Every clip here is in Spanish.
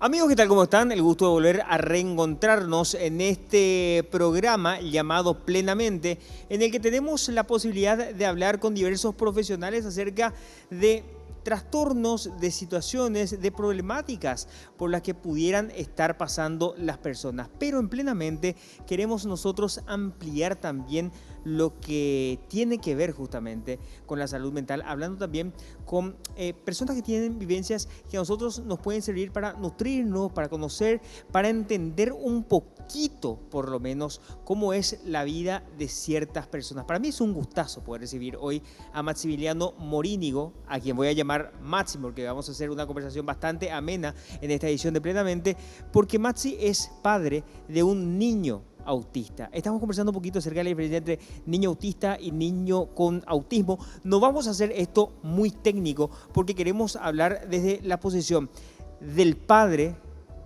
Amigos, ¿qué tal? ¿Cómo están? El gusto de volver a reencontrarnos en este programa llamado Plenamente, en el que tenemos la posibilidad de hablar con diversos profesionales acerca de trastornos, de situaciones, de problemáticas por las que pudieran estar pasando las personas. Pero en Plenamente queremos nosotros ampliar también lo que tiene que ver justamente con la salud mental, hablando también con personas que tienen vivencias que a nosotros nos pueden servir para nutrirnos, para conocer, para entender un poquito, por lo menos, cómo es la vida de ciertas personas. Para mí es un gustazo poder recibir hoy a Maximiliano Morínigo, a quien voy a llamar Maxi, porque vamos a hacer una conversación bastante amena en esta edición de Plenamente, porque Maxi es padre de un niño autista. Estamos conversando un poquito acerca de la diferencia entre niño autista y niño con autismo. No vamos a hacer esto muy técnico porque queremos hablar desde la posición del padre,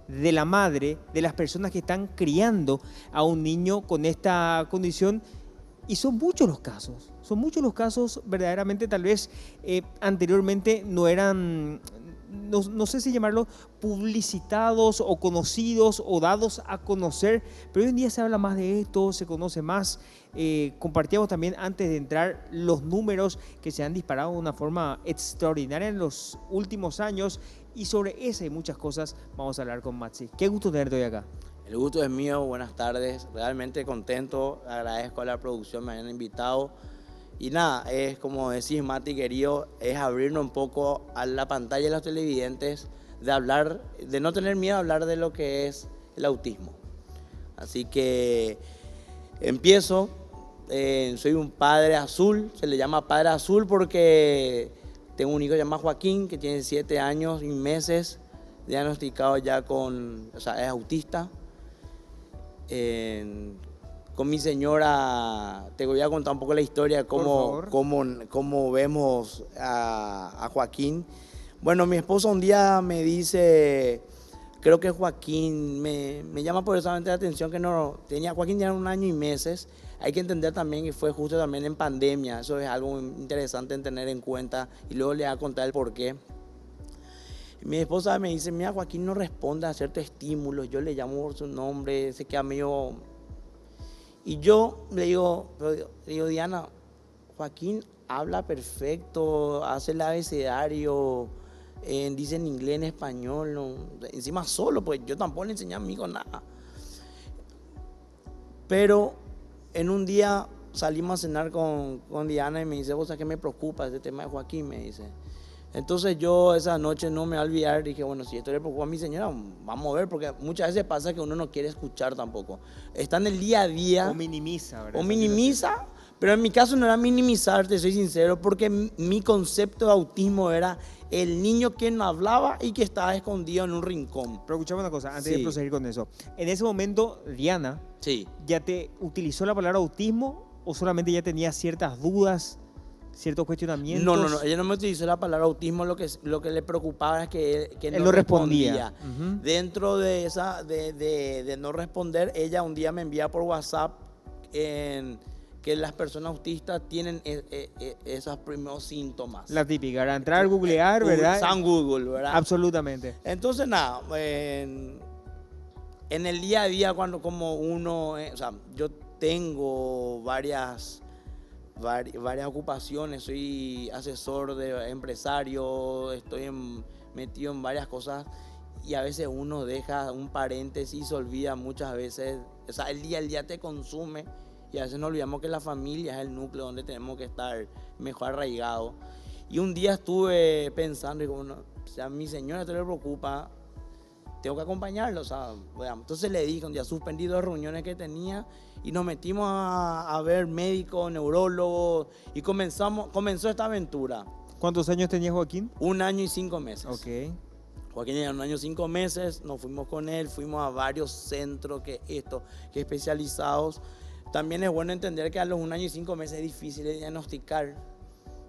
de la madre, de las personas que están criando a un niño con esta condición. Y son muchos los casos verdaderamente, tal vez anteriormente no eran, no sé si llamarlo publicitados o conocidos o dados a conocer, pero hoy en día se habla más de esto, se conoce más. Compartíamos también antes de entrar los números que se han disparado de una forma extraordinaria en los últimos años, y sobre esa y muchas cosas vamos a hablar con Maxi. Qué gusto tenerte hoy acá. El gusto es mío, buenas tardes, realmente contento, agradezco a la producción, me hayan invitado. Y nada, es como decís, Mati querido, es abrirnos un poco a la pantalla de los televidentes, de hablar, de no tener miedo a hablar de lo que es el autismo. Así que empiezo, soy un padre azul, se le llama padre azul porque tengo un hijo llamado Joaquín que tiene 7 años y meses, diagnosticado ya es autista. Con mi señora, te voy a contar un poco la historia de cómo vemos a Joaquín. Bueno, mi esposa un día me dice, creo que Joaquín, me llama poderosamente la atención que Joaquín tenía 1 año y meses. Hay que entender también que fue justo también en pandemia, eso es algo interesante en tener en cuenta y luego le voy a contar el porqué. Mi esposa me dice, mira, Joaquín no responde a ciertos estímulos, yo le llamo por su nombre, se queda medio... Y yo le digo, Diana, Joaquín habla perfecto, hace el abecedario, dice en inglés, en español, no, encima solo, pues yo tampoco le enseñé a mi hijo nada. Pero en un día salimos a cenar con Diana y me dice, ¿vos sabés qué me preocupa este tema de Joaquín? Me dice. Entonces yo esa noche no me voy a olvidar, dije, bueno, si esto le preocupa a mi señora, vamos a ver, porque muchas veces pasa que uno no quiere escuchar tampoco. Está en el día a día. O minimiza, ¿verdad? O minimiza, pero en mi caso no era minimizar, te soy sincero, porque mi concepto de autismo era el niño que no hablaba y que estaba escondido en un rincón. Pero escuchame una cosa, antes de proseguir con eso. En ese momento, Diana, ¿ya te utilizó la palabra autismo o solamente ya tenía ciertas dudas, ciertos cuestionamientos? No, ella no me utilizó la palabra autismo, lo que le preocupaba es que él no respondía. Dentro de esa, de no responder, ella un día me envía por WhatsApp que las personas autistas tienen esos primeros síntomas. La típica, era entrar a googlear, ¿verdad? San Google, ¿verdad? Absolutamente. Entonces, nada, en el día a día, como uno, yo tengo varias ocupaciones, soy asesor de empresario, estoy metido en varias cosas y a veces uno deja un paréntesis y se olvida muchas veces, el día a día te consume y a veces nos olvidamos que la familia es el núcleo donde tenemos que estar mejor arraigados. Y un día estuve pensando, y bueno, a mi señora esto le preocupa, tengo que acompañarlo, entonces le dije, un día suspendí 2 reuniones que tenía y nos metimos a ver médicos, neurólogos y comenzó esta aventura. ¿Cuántos años tenía Joaquín? 1 año y 5 meses. Ok. Joaquín tenía 1 año y 5 meses, nos fuimos con él, fuimos a varios centros que especializados. También es bueno entender que a los 1 año y 5 meses es difícil de diagnosticar.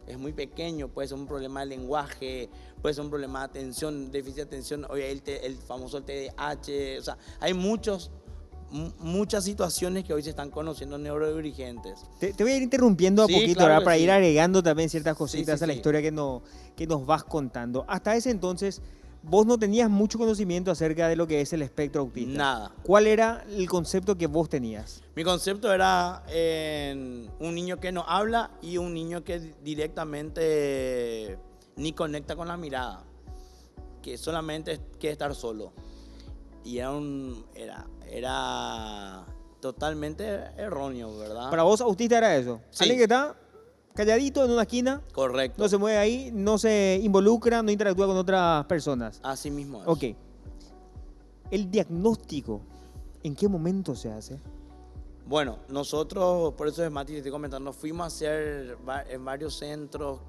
Es muy pequeño, puede ser un problema de lenguaje, puede ser un problema de atención, déficit de atención, el famoso TDAH, hay muchas situaciones que hoy se están conociendo neurodivergentes. Te voy a ir interrumpiendo a poquito, claro, ¿verdad? Para ir agregando también ciertas cositas a la sí. historia que nos vas contando. Hasta ese entonces, Vos no tenías mucho conocimiento acerca de lo que es el espectro autista. Nada. ¿Cuál era el concepto que vos tenías? Mi concepto era un niño que no habla y un niño que directamente ni conecta con la mirada, que solamente quiere estar solo. Y era totalmente erróneo, ¿verdad? Para vos autista era eso. Sí. Alguien que está calladito en una esquina, Correcto. no se mueve ahí, no se involucra, no interactúa con otras personas. Así mismo es. Ok. El diagnóstico, ¿en qué momento se hace? Bueno, nosotros, por eso es Mati, te estoy comentando, fuimos a hacer en varios centros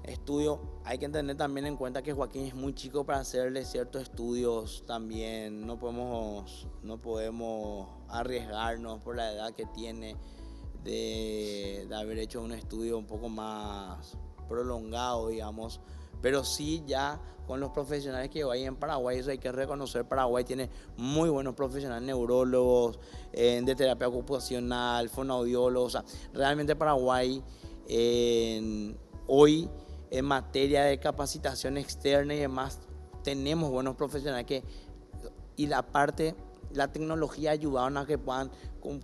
estudios. Hay que tener también en cuenta que Joaquín es muy chico para hacerle ciertos estudios también. No podemos arriesgarnos por la edad que tiene de haber hecho un estudio un poco más prolongado, digamos. Pero sí ya con los profesionales que hay en Paraguay, eso hay que reconocer, Paraguay tiene muy buenos profesionales, neurólogos, de terapia ocupacional, fonoaudiólogos. O sea, realmente Paraguay hoy en materia de capacitación externa y demás, tenemos buenos profesionales y la tecnología ha ayudado a que puedan, con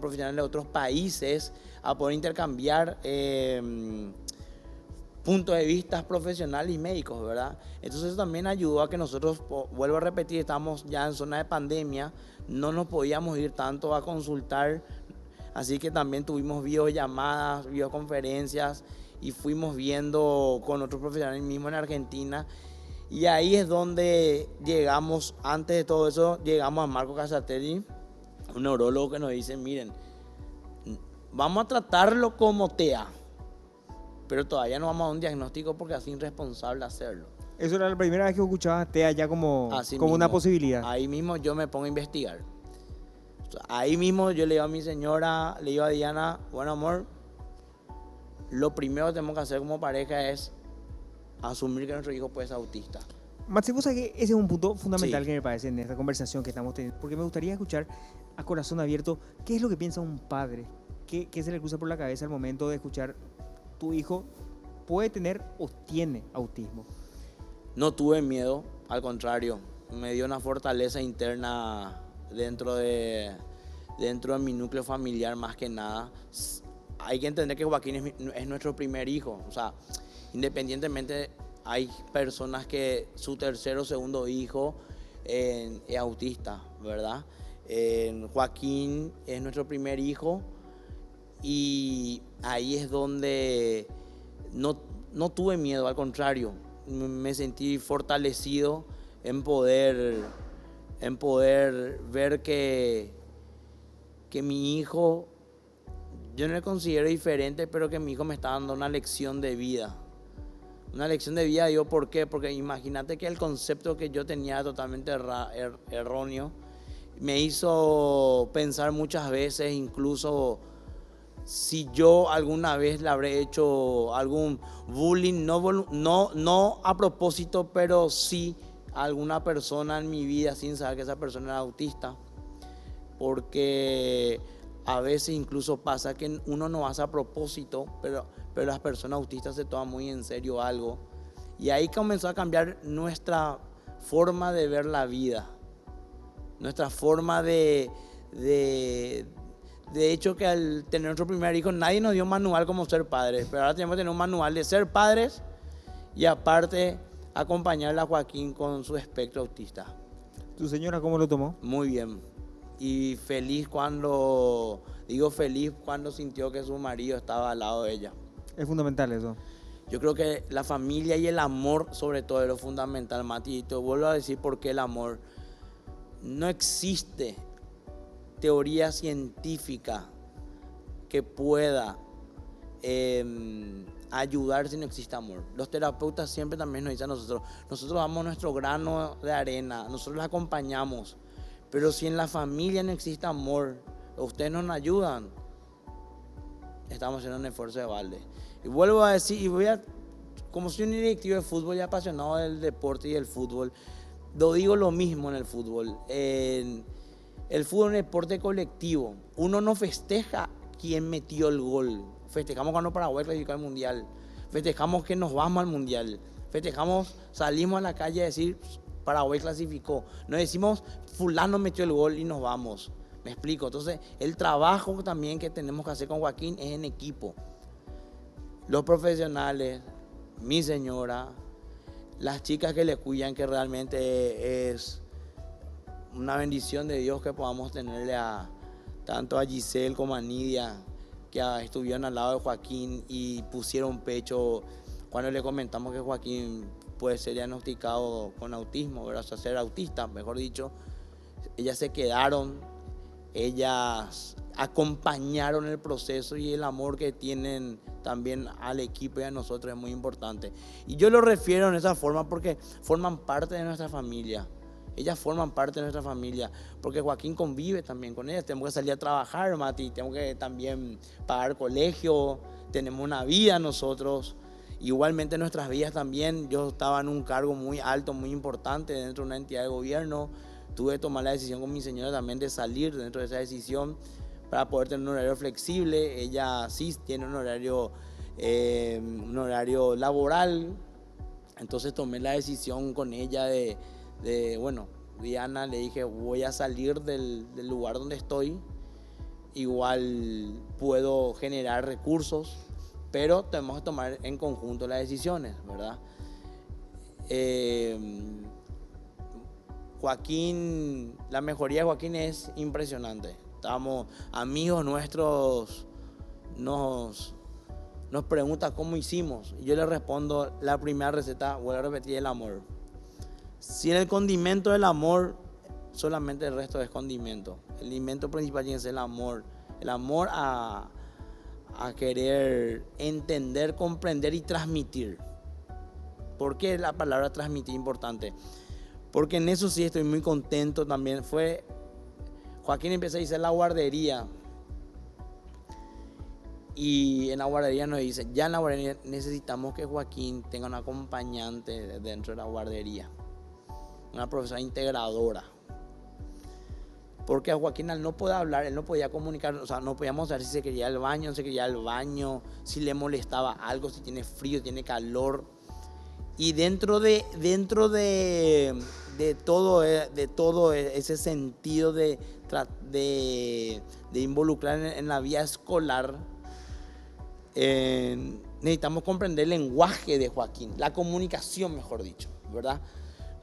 profesionales de otros países, a poder intercambiar puntos de vista profesionales y médicos, ¿verdad? Entonces eso también ayudó a que nosotros, vuelvo a repetir, estamos ya en zona de pandemia, no nos podíamos ir tanto a consultar, así que también tuvimos videollamadas, videoconferencias y fuimos viendo con otros profesionales mismos en Argentina. Y ahí es donde llegamos, antes de todo eso, llegamos a Marco Casatelli, un neurólogo que nos dice, miren, vamos a tratarlo como TEA, pero todavía no vamos a dar un diagnóstico porque es irresponsable hacerlo. Eso era la primera vez que escuchabas TEA ya como una posibilidad. Ahí mismo yo me pongo a investigar. Ahí mismo yo le digo a mi señora, le digo a Diana, bueno amor, lo primero que tenemos que hacer como pareja es asumir que nuestro hijo puede ser autista. Maxi, vos sabés que ese es un punto fundamental Sí. que me parece en esta conversación que estamos teniendo, porque me gustaría escuchar a corazón abierto qué es lo que piensa un padre, qué se le cruza por la cabeza al momento de escuchar tu hijo puede tener o tiene autismo. No tuve miedo, al contrario, me dio una fortaleza interna dentro de mi núcleo familiar más que nada. Hay que entender que Joaquín es nuestro primer hijo, o sea, independientemente hay personas que su tercer o segundo hijo es autista, ¿verdad? Joaquín es nuestro primer hijo y ahí es donde no tuve miedo, al contrario, me sentí fortalecido en poder ver que mi hijo, yo no le considero diferente, pero que mi hijo me está dando una lección de vida. Una lección de vida, digo, ¿por qué? Porque imagínate que el concepto que yo tenía totalmente erróneo me hizo pensar muchas veces, incluso si yo alguna vez le habré hecho algún bullying, no a propósito, pero sí a alguna persona en mi vida sin saber que esa persona era autista. Porque a veces incluso pasa que uno no hace a propósito, pero las personas autistas se toman muy en serio algo. Y ahí comenzó a cambiar nuestra forma de ver la vida, nuestra forma de hecho, que al tener nuestro primer hijo, nadie nos dio un manual como ser padres, pero ahora tenemos que tener un manual de ser padres y aparte acompañarle a Joaquín con su espectro autista. ¿Tu señora cómo lo tomó? Muy bien. Y feliz cuando sintió que su marido estaba al lado de ella. Es fundamental eso. Yo creo que la familia y el amor sobre todo es lo fundamental, Mati. Y te vuelvo a decir por qué el amor. No existe teoría científica que pueda ayudar si no existe amor. Los terapeutas siempre también nos dicen a nosotros damos nuestro grano de arena, nosotros los acompañamos, pero si en la familia no existe amor, ustedes no nos ayudan, estamos haciendo un esfuerzo de balde. Y vuelvo a decir, como soy un directivo de fútbol y apasionado del deporte y del fútbol, digo lo mismo en el fútbol. El fútbol es un deporte colectivo. Uno no festeja quién metió el gol. Festejamos cuando Paraguay clasificó al Mundial. Festejamos que nos vamos al Mundial. festejamos, salimos a la calle a decir Paraguay clasificó. No decimos fulano metió el gol y nos vamos. Me explico. Entonces, el trabajo también que tenemos que hacer con Joaquín es en equipo. Los profesionales, mi señora, las chicas que le cuidan, que realmente es una bendición de Dios que podamos tenerle tanto a Giselle como a Nidia, que estuvieron al lado de Joaquín y pusieron pecho cuando le comentamos que Joaquín puede ser diagnosticado con autismo, ¿verdad? O sea, ser autista, mejor dicho. Ellas se quedaron, ellas acompañaron el proceso y el amor que tienen también al equipo y a nosotros es muy importante. Y yo lo refiero en esa forma porque forman parte de nuestra familia. Ellas forman parte de nuestra familia, porque Joaquín convive también con ellas. Tenemos que salir a trabajar, Mati, tenemos que también pagar colegio, tenemos una vida nosotros. Igualmente nuestras vidas también. Yo estaba en un cargo muy alto, muy importante dentro de una entidad de gobierno. Tuve que tomar la decisión con mi señora también de salir dentro de esa decisión para poder tener un horario flexible. Ella sí tiene un horario laboral. Entonces tomé la decisión con ella bueno, Diana, le dije, voy a salir del lugar donde estoy. Igual puedo generar recursos, pero tenemos que tomar en conjunto las decisiones, ¿verdad? Joaquín, la mejoría de Joaquín es impresionante. Estamos, amigos nuestros nos preguntan cómo hicimos. Y yo les respondo, la primera receta, voy a repetir, el amor. Sin el condimento del amor, solamente el resto es condimento. El alimento principal es el amor. El amor a querer entender, comprender y transmitir. ¿Por qué la palabra transmitir es importante? Porque en eso sí estoy muy contento también. Joaquín empezó a decir la guardería. Y en la guardería nos dice, ya en la guardería necesitamos que Joaquín tenga un acompañante dentro de la guardería. Una profesora integradora. Porque a Joaquín al no poder hablar, él no podía comunicar, o sea, no podíamos saber si se quería al baño, no se quería al baño, si le molestaba algo, si tiene frío, tiene calor. Y dentro de todo ese sentido de involucrar en la vida escolar, necesitamos comprender el lenguaje de Joaquín, la comunicación, mejor dicho, ¿verdad?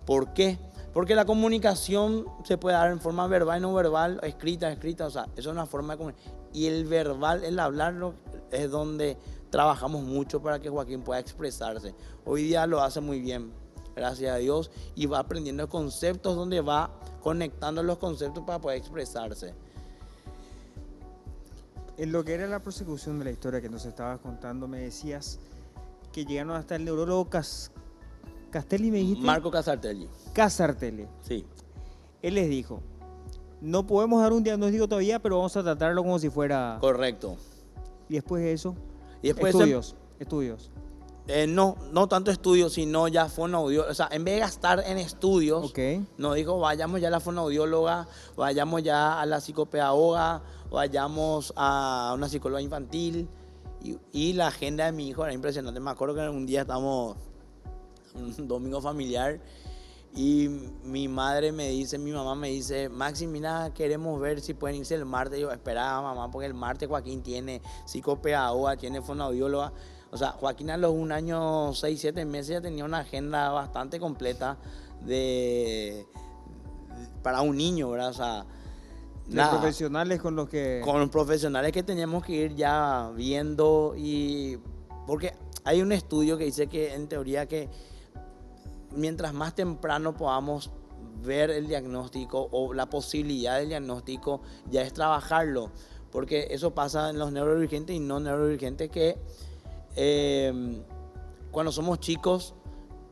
¿Por qué? Porque la comunicación se puede dar en forma verbal, no verbal, escrita, o sea, eso es una forma de comunicar. Y el verbal, el hablarlo, es donde trabajamos mucho para que Joaquín pueda expresarse. Hoy día lo hace muy bien, gracias a Dios, y va aprendiendo conceptos donde va conectando los conceptos para poder expresarse. En lo que era la prosecución de la historia que nos estabas contando, me decías que llegaron hasta el neurólogo Castelli, me dijiste. Marco Casartelli. Casartelli. Sí. Él les dijo, no podemos dar un diagnóstico todavía, pero vamos a tratarlo como si fuera... Correcto. Y después de eso, y después estudios. No tanto estudios, sino ya fonoaudióloga. O sea, en vez de gastar en estudios, okay, nos dijo, vayamos ya a la fonoaudióloga, vayamos ya a la psicopedagoga, vayamos a una psicóloga infantil. Y la agenda de mi hijo era impresionante. Me acuerdo que un día estábamos, un domingo familiar, y mi mamá me dice, Maxi, mira, queremos ver si pueden irse el martes. Yo, espera, mamá, porque el martes Joaquín tiene psicopedagoga, tiene fonoaudióloga. O sea, Joaquín a los 1 año, 6, 7 meses ya tenía una agenda bastante completa para un niño, ¿verdad? O sea, profesionales con los que... Con los profesionales que teníamos que ir ya viendo, porque hay un estudio que dice que en teoría que mientras más temprano podamos ver el diagnóstico o la posibilidad del diagnóstico, ya es trabajarlo, porque eso pasa en los neurodivergentes y no neurodivergentes que cuando somos chicos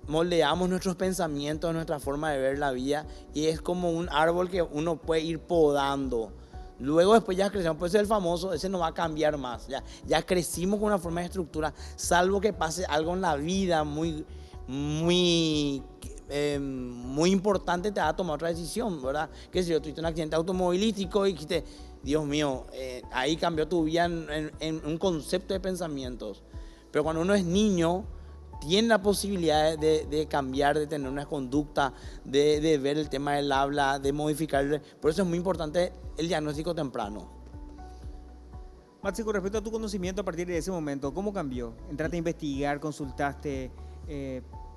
moldeamos nuestros pensamientos, nuestra forma de ver la vida, y es como un árbol que uno puede ir podando. Luego después ya crecemos, puede ser el famoso, ese no va a cambiar más. Ya crecimos con una forma de estructura, salvo que pase algo en la vida muy importante, te va a tomar otra decisión, ¿verdad? Que si yo tuviste un accidente automovilístico y dijiste, Dios mío, ahí cambió tu vida en un concepto de pensamientos. Pero cuando uno es niño, tienen la posibilidad de cambiar, de tener una conducta, de ver el tema del habla, de modificar. Por eso es muy importante el diagnóstico temprano. Maxi, con respecto a tu conocimiento a partir de ese momento, ¿cómo cambió? ¿Entraste a investigar, consultaste,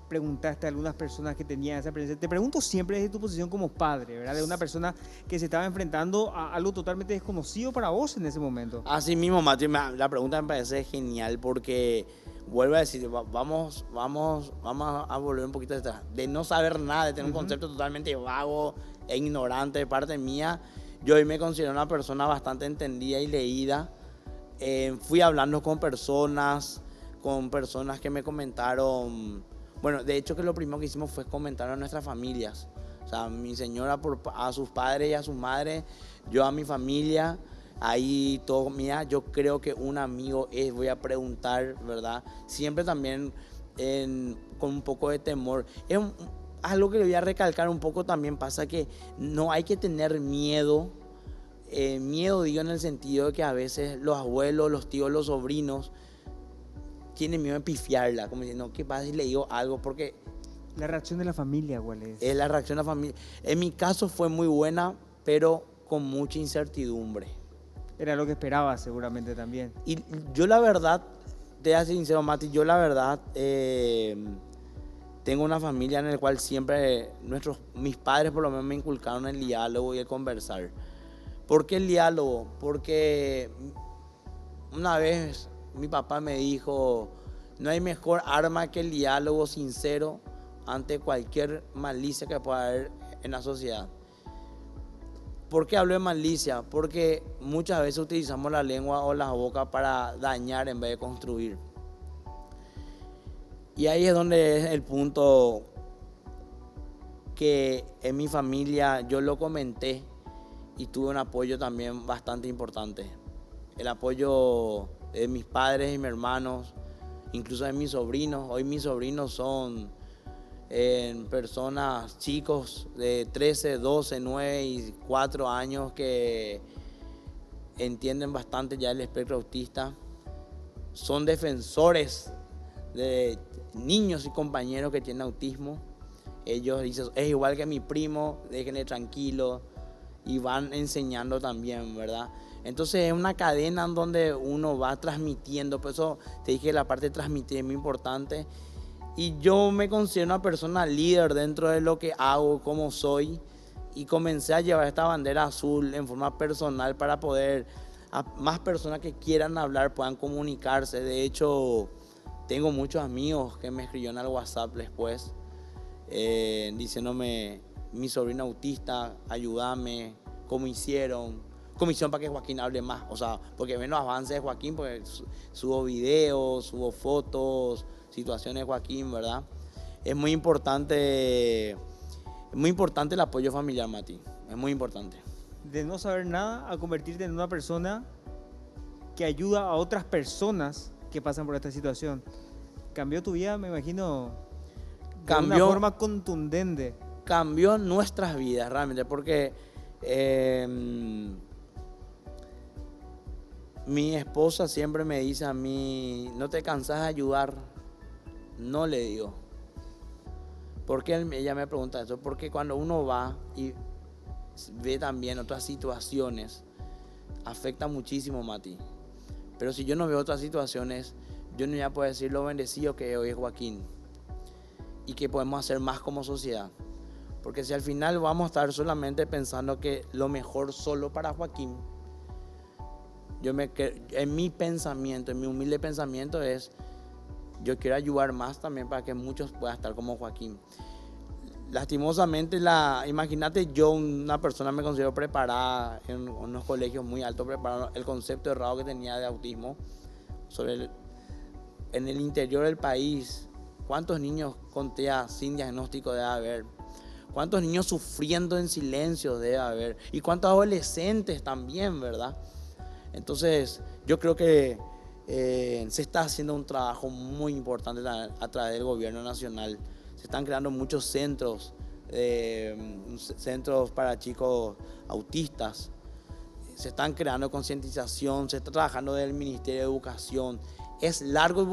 preguntaste a algunas personas que tenían esa experiencia? Te pregunto siempre desde tu posición como padre, ¿verdad? De una persona que se estaba enfrentando a algo totalmente desconocido para vos en ese momento. Así mismo, Mati, la pregunta me parece genial porque, vuelvo a decir, vamos a volver un poquito detrás. De no saber nada, de tener un concepto totalmente vago e ignorante de parte mía, yo hoy me considero una persona bastante entendida y leída. Fui hablando con personas que me comentaron. Bueno, de hecho que lo primero que hicimos fue comentar a nuestras familias. O sea, mi señora a sus padres y a sus madres, yo a mi familia. Ahí todo, mira, yo creo que un amigo voy a preguntar, ¿verdad? Siempre también con un poco de temor. Algo que le voy a recalcar un poco también pasa que no hay que tener miedo. Miedo digo en el sentido de que a veces los abuelos, los tíos, los sobrinos tienen miedo de pifiarla, como diciendo, ¿qué pasa si le digo algo? Porque la reacción de la familia, ¿cuál es? Es la reacción de la familia. En mi caso fue muy buena, pero con mucha incertidumbre. Era lo que esperaba seguramente también. Y yo la verdad, te voy a ser sincero, Mati, yo la verdad tengo una familia en la cual siempre mis padres por lo menos me inculcaron el diálogo y el conversar. ¿Por qué el diálogo? Porque una vez mi papá me dijo, no hay mejor arma que el diálogo sincero ante cualquier malicia que pueda haber en la sociedad. ¿Por qué hablo de malicia? Porque muchas veces utilizamos la lengua o la boca para dañar en vez de construir. Y ahí es donde es el punto que en mi familia yo lo comenté y tuve un apoyo también bastante importante. El apoyo de mis padres y mis hermanos, incluso de mis sobrinos. Hoy mis sobrinos son personas, chicos de 13, 12, 9 y 4 años que entienden bastante ya el espectro autista. Son defensores de niños y compañeros que tienen autismo. Ellos dicen, es igual que mi primo, déjenle tranquilo, y van enseñando también, ¿verdad? Entonces es una cadena en donde uno va transmitiendo. Por eso te dije que la parte de transmitir es muy importante. Y yo me considero una persona líder dentro de lo que hago, como soy. Y comencé a llevar esta bandera azul en forma personal para poder a más personas que quieran hablar puedan comunicarse. De hecho, tengo muchos amigos que me escribieron al WhatsApp después diciéndome, mi sobrino autista, ayúdame, ¿cómo hicieron? Comisión para que Joaquín hable más, o sea, porque ven los avances de Joaquín, porque subo videos, subo fotos, situaciones de Joaquín, ¿verdad? Es muy importante el apoyo familiar, Mati, es muy importante. De no saber nada a convertirte en una persona que ayuda a otras personas que pasan por esta situación. Cambió tu vida, me imagino, de una forma contundente. Cambió nuestras vidas realmente, porque mi esposa siempre me dice a mí, no te cansas de ayudar. No le digo. Porque ella me pregunta eso, porque cuando uno va y ve también otras situaciones, afecta muchísimo, Mati. Pero si yo no veo otras situaciones, yo no voy a poder decir lo bendecido que hoy es Joaquín y que podemos hacer más como sociedad. Porque si al final vamos a estar solamente pensando que lo mejor solo para Joaquín, en mi pensamiento, en mi humilde pensamiento es, yo quiero ayudar más también para que muchos puedan estar como Joaquín. Lastimosamente, imagínate yo, una persona me considero preparada en unos colegios muy altos, preparado, el concepto errado que tenía de autismo en el interior del país. ¿Cuántos niños con TEA sin diagnóstico debe haber? ¿Cuántos niños sufriendo en silencio debe haber? Y cuántos adolescentes también, ¿verdad? Entonces, yo creo que se está haciendo un trabajo muy importante a través del gobierno nacional. Se están creando muchos centros para chicos autistas. Se están creando concientización, se está trabajando desde el Ministerio de Educación. ¿Es largo y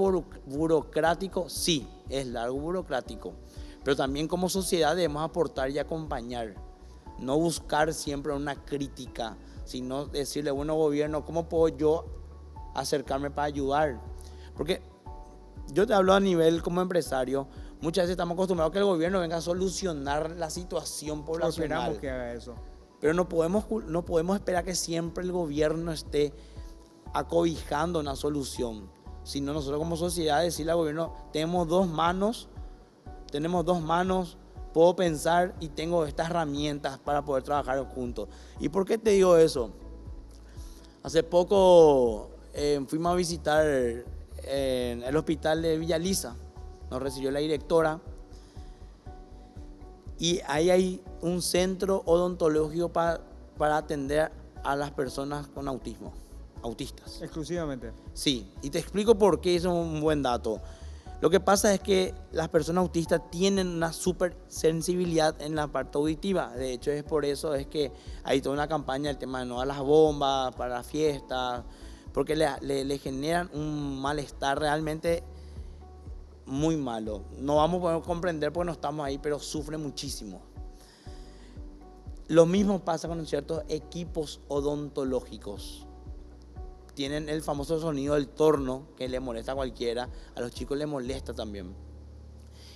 burocrático? Sí, es largo y burocrático. Pero también como sociedad debemos aportar y acompañar. No buscar siempre una crítica, sino decirle, bueno, gobierno, ¿cómo puedo yo acercarme para ayudar? Porque yo te hablo a nivel como empresario, muchas veces estamos acostumbrados a que el gobierno venga a solucionar la situación poblacional. Esperamos que haga eso. Pero no podemos esperar que siempre el gobierno esté acobijando una solución, sino nosotros como sociedad decirle al gobierno, tenemos dos manos, puedo pensar y tengo estas herramientas para poder trabajar juntos. ¿Y por qué te digo eso? Hace poco fuimos a visitar el hospital de Villa Lisa, nos recibió la directora y ahí hay un centro odontológico para atender a las personas con autistas. Exclusivamente. Sí, y te explico por qué, eso es un buen dato. Lo que pasa es que las personas autistas tienen una súper sensibilidad en la parte auditiva. De hecho, es por eso es que hay toda una campaña, el tema de no a las bombas, para las fiestas, porque le generan un malestar realmente muy malo. No vamos a poder comprender porque no estamos ahí, pero sufre muchísimo. Lo mismo pasa con ciertos equipos odontológicos. Tienen el famoso sonido del torno que le molesta a cualquiera, a los chicos les molesta también.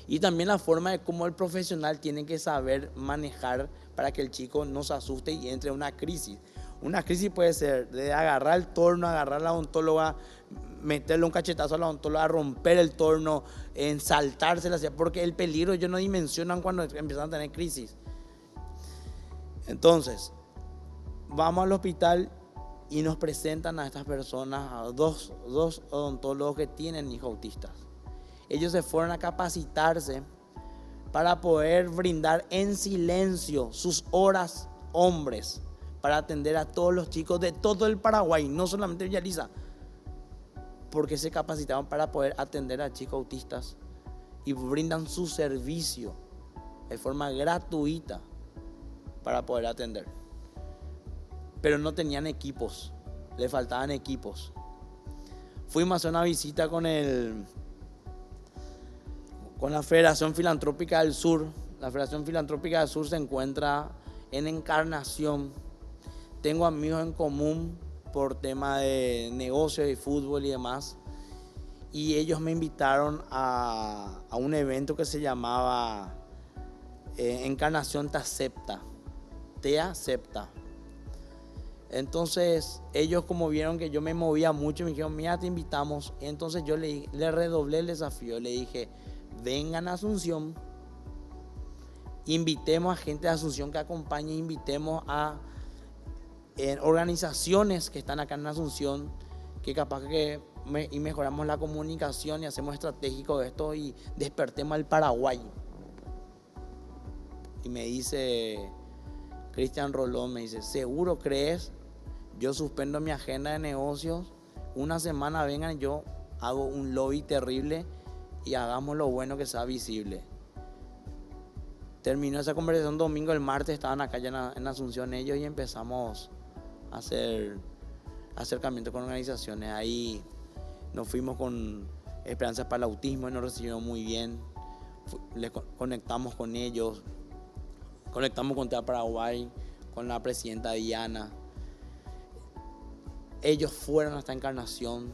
Y también la forma de cómo el profesional tiene que saber manejar para que el chico no se asuste y entre en una crisis. Una crisis puede ser de agarrar el torno, agarrar a la odontóloga, meterle un cachetazo a la odontóloga, romper el torno, saltársela, porque el peligro ellos no dimensionan cuando empiezan a tener crisis. Entonces, vamos al hospital y nos presentan a estas personas, a dos odontólogos que tienen hijos autistas. Ellos se fueron a capacitarse para poder brindar en silencio sus horas hombres para atender a todos los chicos de todo el Paraguay, no solamente Villa Lisa, porque se capacitaron para poder atender a chicos autistas y brindan su servicio de forma gratuita para poder atender. Pero no tenían equipos, le faltaban equipos. Fuimos a hacer una visita con la Federación Filantrópica del Sur. La Federación Filantrópica del Sur se encuentra en Encarnación. Tengo amigos en común por tema de negocios y fútbol y demás. Y ellos me invitaron a un evento que se llamaba Encarnación Te Acepta. Te Acepta. Entonces ellos, como vieron que yo me movía mucho, me dijeron, mira, te invitamos. Y entonces yo le redoblé el desafío, le dije, vengan a Asunción, invitemos a gente de Asunción que acompañe, invitemos a organizaciones que están acá en Asunción, que capaz que y mejoramos la comunicación y hacemos estratégico de esto y despertemos al Paraguay. Y me dice Cristian Rolón, me dice, ¿seguro crees? Yo suspendo mi agenda de negocios, una semana vengan, yo hago un lobby terrible y hagamos lo bueno que sea visible. Terminó esa conversación domingo, el martes estaban acá ya en Asunción ellos y empezamos a hacer acercamiento con organizaciones. Ahí nos fuimos con Esperanza para el Autismo y nos recibieron muy bien. Conectamos con ellos, conectamos con TEA Paraguay, con la presidenta Diana. Ellos fueron hasta Encarnación.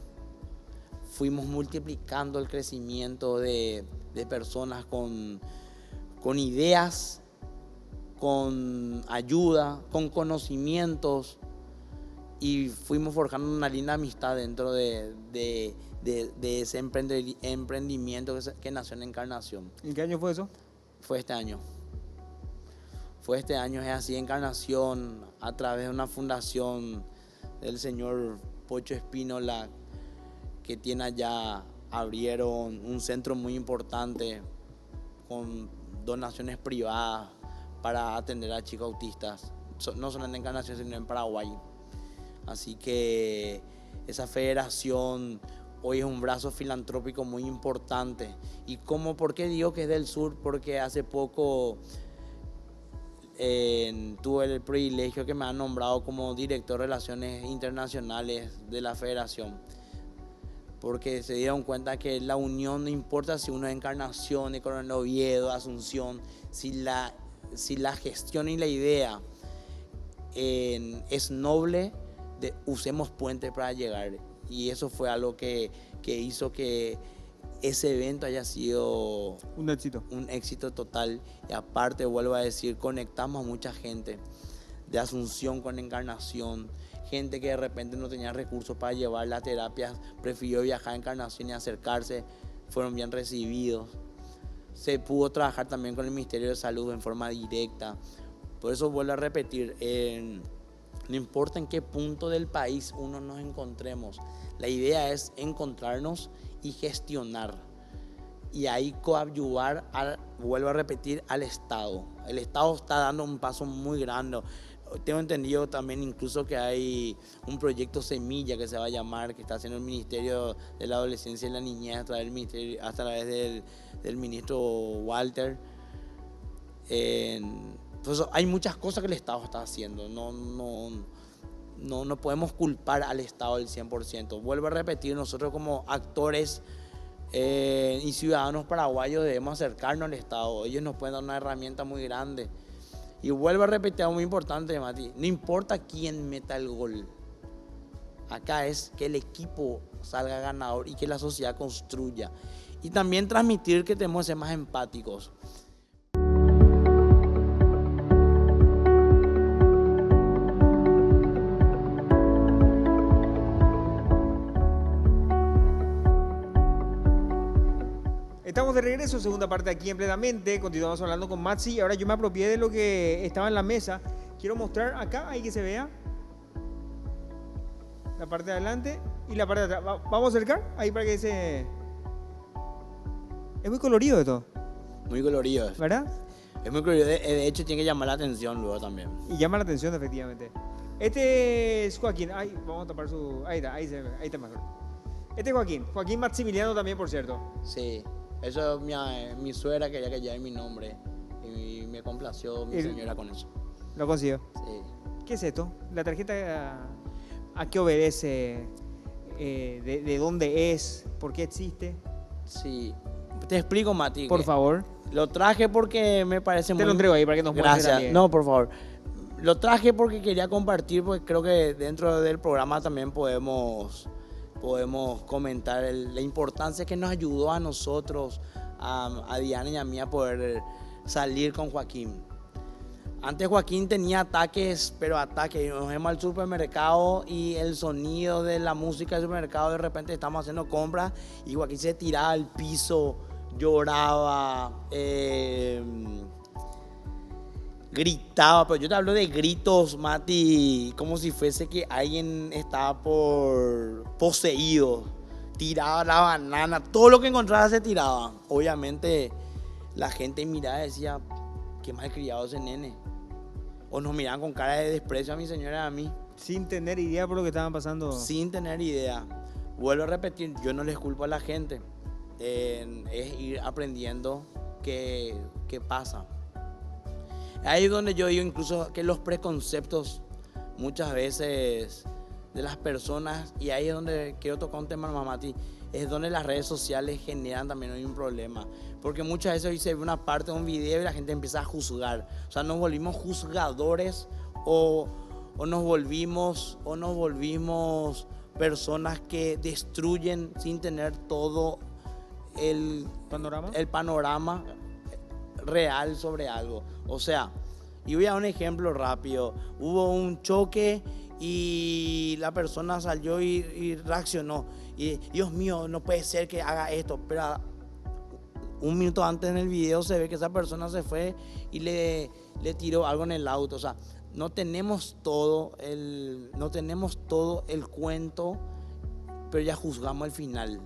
Fuimos multiplicando el crecimiento de personas con ideas, con ayuda, con conocimientos, y fuimos forjando una linda amistad dentro de ese emprendimiento que nació en Encarnación. ¿En qué año fue eso? Fue este año. Es así, Encarnación, a través de una fundación del señor Pocho Espínola, que tiene allá, abrieron un centro muy importante con donaciones privadas para atender a chicos autistas, no solo en Encarnación, sino en Paraguay. Así que esa federación hoy es un brazo filantrópico muy importante. ¿Y por qué digo que es del sur? Porque hace poco tuve el privilegio que me han nombrado como director de Relaciones Internacionales de la federación. porque se dieron cuenta que la unión no importa si uno es Encarnación, de Coronel Oviedo, Asunción, si la gestión y la idea es noble, usemos puentes para llegar. Y eso fue algo que hizo que ese evento haya sido un éxito. Un éxito total. Y aparte, vuelvo a decir, conectamos a mucha gente de Asunción con Encarnación, gente que de repente no tenía recursos para llevar las terapias, prefirió viajar a Encarnación y acercarse, fueron bien recibidos. Se pudo trabajar también con el Ministerio de Salud en forma directa. Por eso vuelvo a repetir, no importa en qué punto del país uno nos encontremos, la idea es encontrarnos y gestionar. Y ahí coadyuvar, vuelvo a repetir, al Estado. El Estado está dando un paso muy grande. Tengo entendido también incluso que hay un proyecto Semilla que se va a llamar, que está haciendo el Ministerio de la Adolescencia y la Niñez a través del ministro Walter. Entonces hay muchas cosas que el Estado está haciendo. No podemos culpar al Estado del 100%. Vuelvo a repetir, nosotros como actores y ciudadanos paraguayos debemos acercarnos al Estado. Ellos nos pueden dar una herramienta muy grande. Y vuelvo a repetir algo muy importante, Mati. No importa quién meta el gol. Acá es que el equipo salga ganador y que la sociedad construya. Y también transmitir que tenemos que ser más empáticos. Estamos de regreso, segunda parte aquí en Plenamente. Continuamos hablando con Matsi. Ahora yo me apropié de lo que estaba en la mesa. Quiero mostrar acá, ahí que se vea la parte de adelante y la parte de atrás. Vamos a acercar ahí para que se... Es muy colorido esto. Muy colorido. ¿Verdad? Es muy colorido. De hecho, tiene que llamar la atención luego también. Y llama la atención, efectivamente. Este es Joaquín. Ay, vamos a tapar su... Ahí está, ahí está mejor. Este es Joaquín. Joaquín Maximiliano también, por cierto. Sí. Eso mi suegra quería que lleve mi nombre y me complació mi señora con eso. ¿Lo consiguió? Sí. ¿Qué es esto? ¿La tarjeta a qué obedece? ¿De dónde es? ¿Por qué existe? Sí. Te explico, Mati. Por favor. Lo traje porque me parece muy... Te lo entrego ahí para que nos muestres. Gracias. No, por favor. Lo traje porque quería compartir, porque creo que dentro del programa también podemos comentar la importancia que nos ayudó a nosotros, a Diana y a mí, a poder salir con Joaquín. Antes Joaquín tenía ataques, pero ataques. Nos vemos al supermercado y el sonido de la música del supermercado, de repente estamos haciendo compras y Joaquín se tiraba al piso, lloraba, gritaba, pero yo te hablo de gritos, Mati, como si fuese que alguien estaba poseído. Tiraba la banana, todo lo que encontraba se tiraba. Obviamente la gente miraba y decía, qué mal criado ese nene. O nos miraban con cara de desprecio a mi señora y a mí. Sin tener idea por lo que estaban pasando. Sin tener idea. Vuelvo a repetir, yo no les culpo a la gente. Es ir aprendiendo qué pasa. Ahí es donde yo digo incluso que los preconceptos muchas veces de las personas, y ahí es donde quiero tocar un tema, Mati, es donde las redes sociales generan también un problema. Porque muchas veces hoy se ve una parte de un video y la gente empieza a juzgar. O sea, nos volvimos juzgadores o nos volvimos personas que destruyen sin tener todo el panorama real sobre algo. O sea, y voy a dar un ejemplo rápido. Hubo un choque y la persona salió y reaccionó. Y Dios mío, no puede ser que haga esto. Pero un minuto antes en el video se ve que esa persona se fue y le tiró algo en el auto. O sea, no tenemos todo el cuento, pero ya juzgamos el final.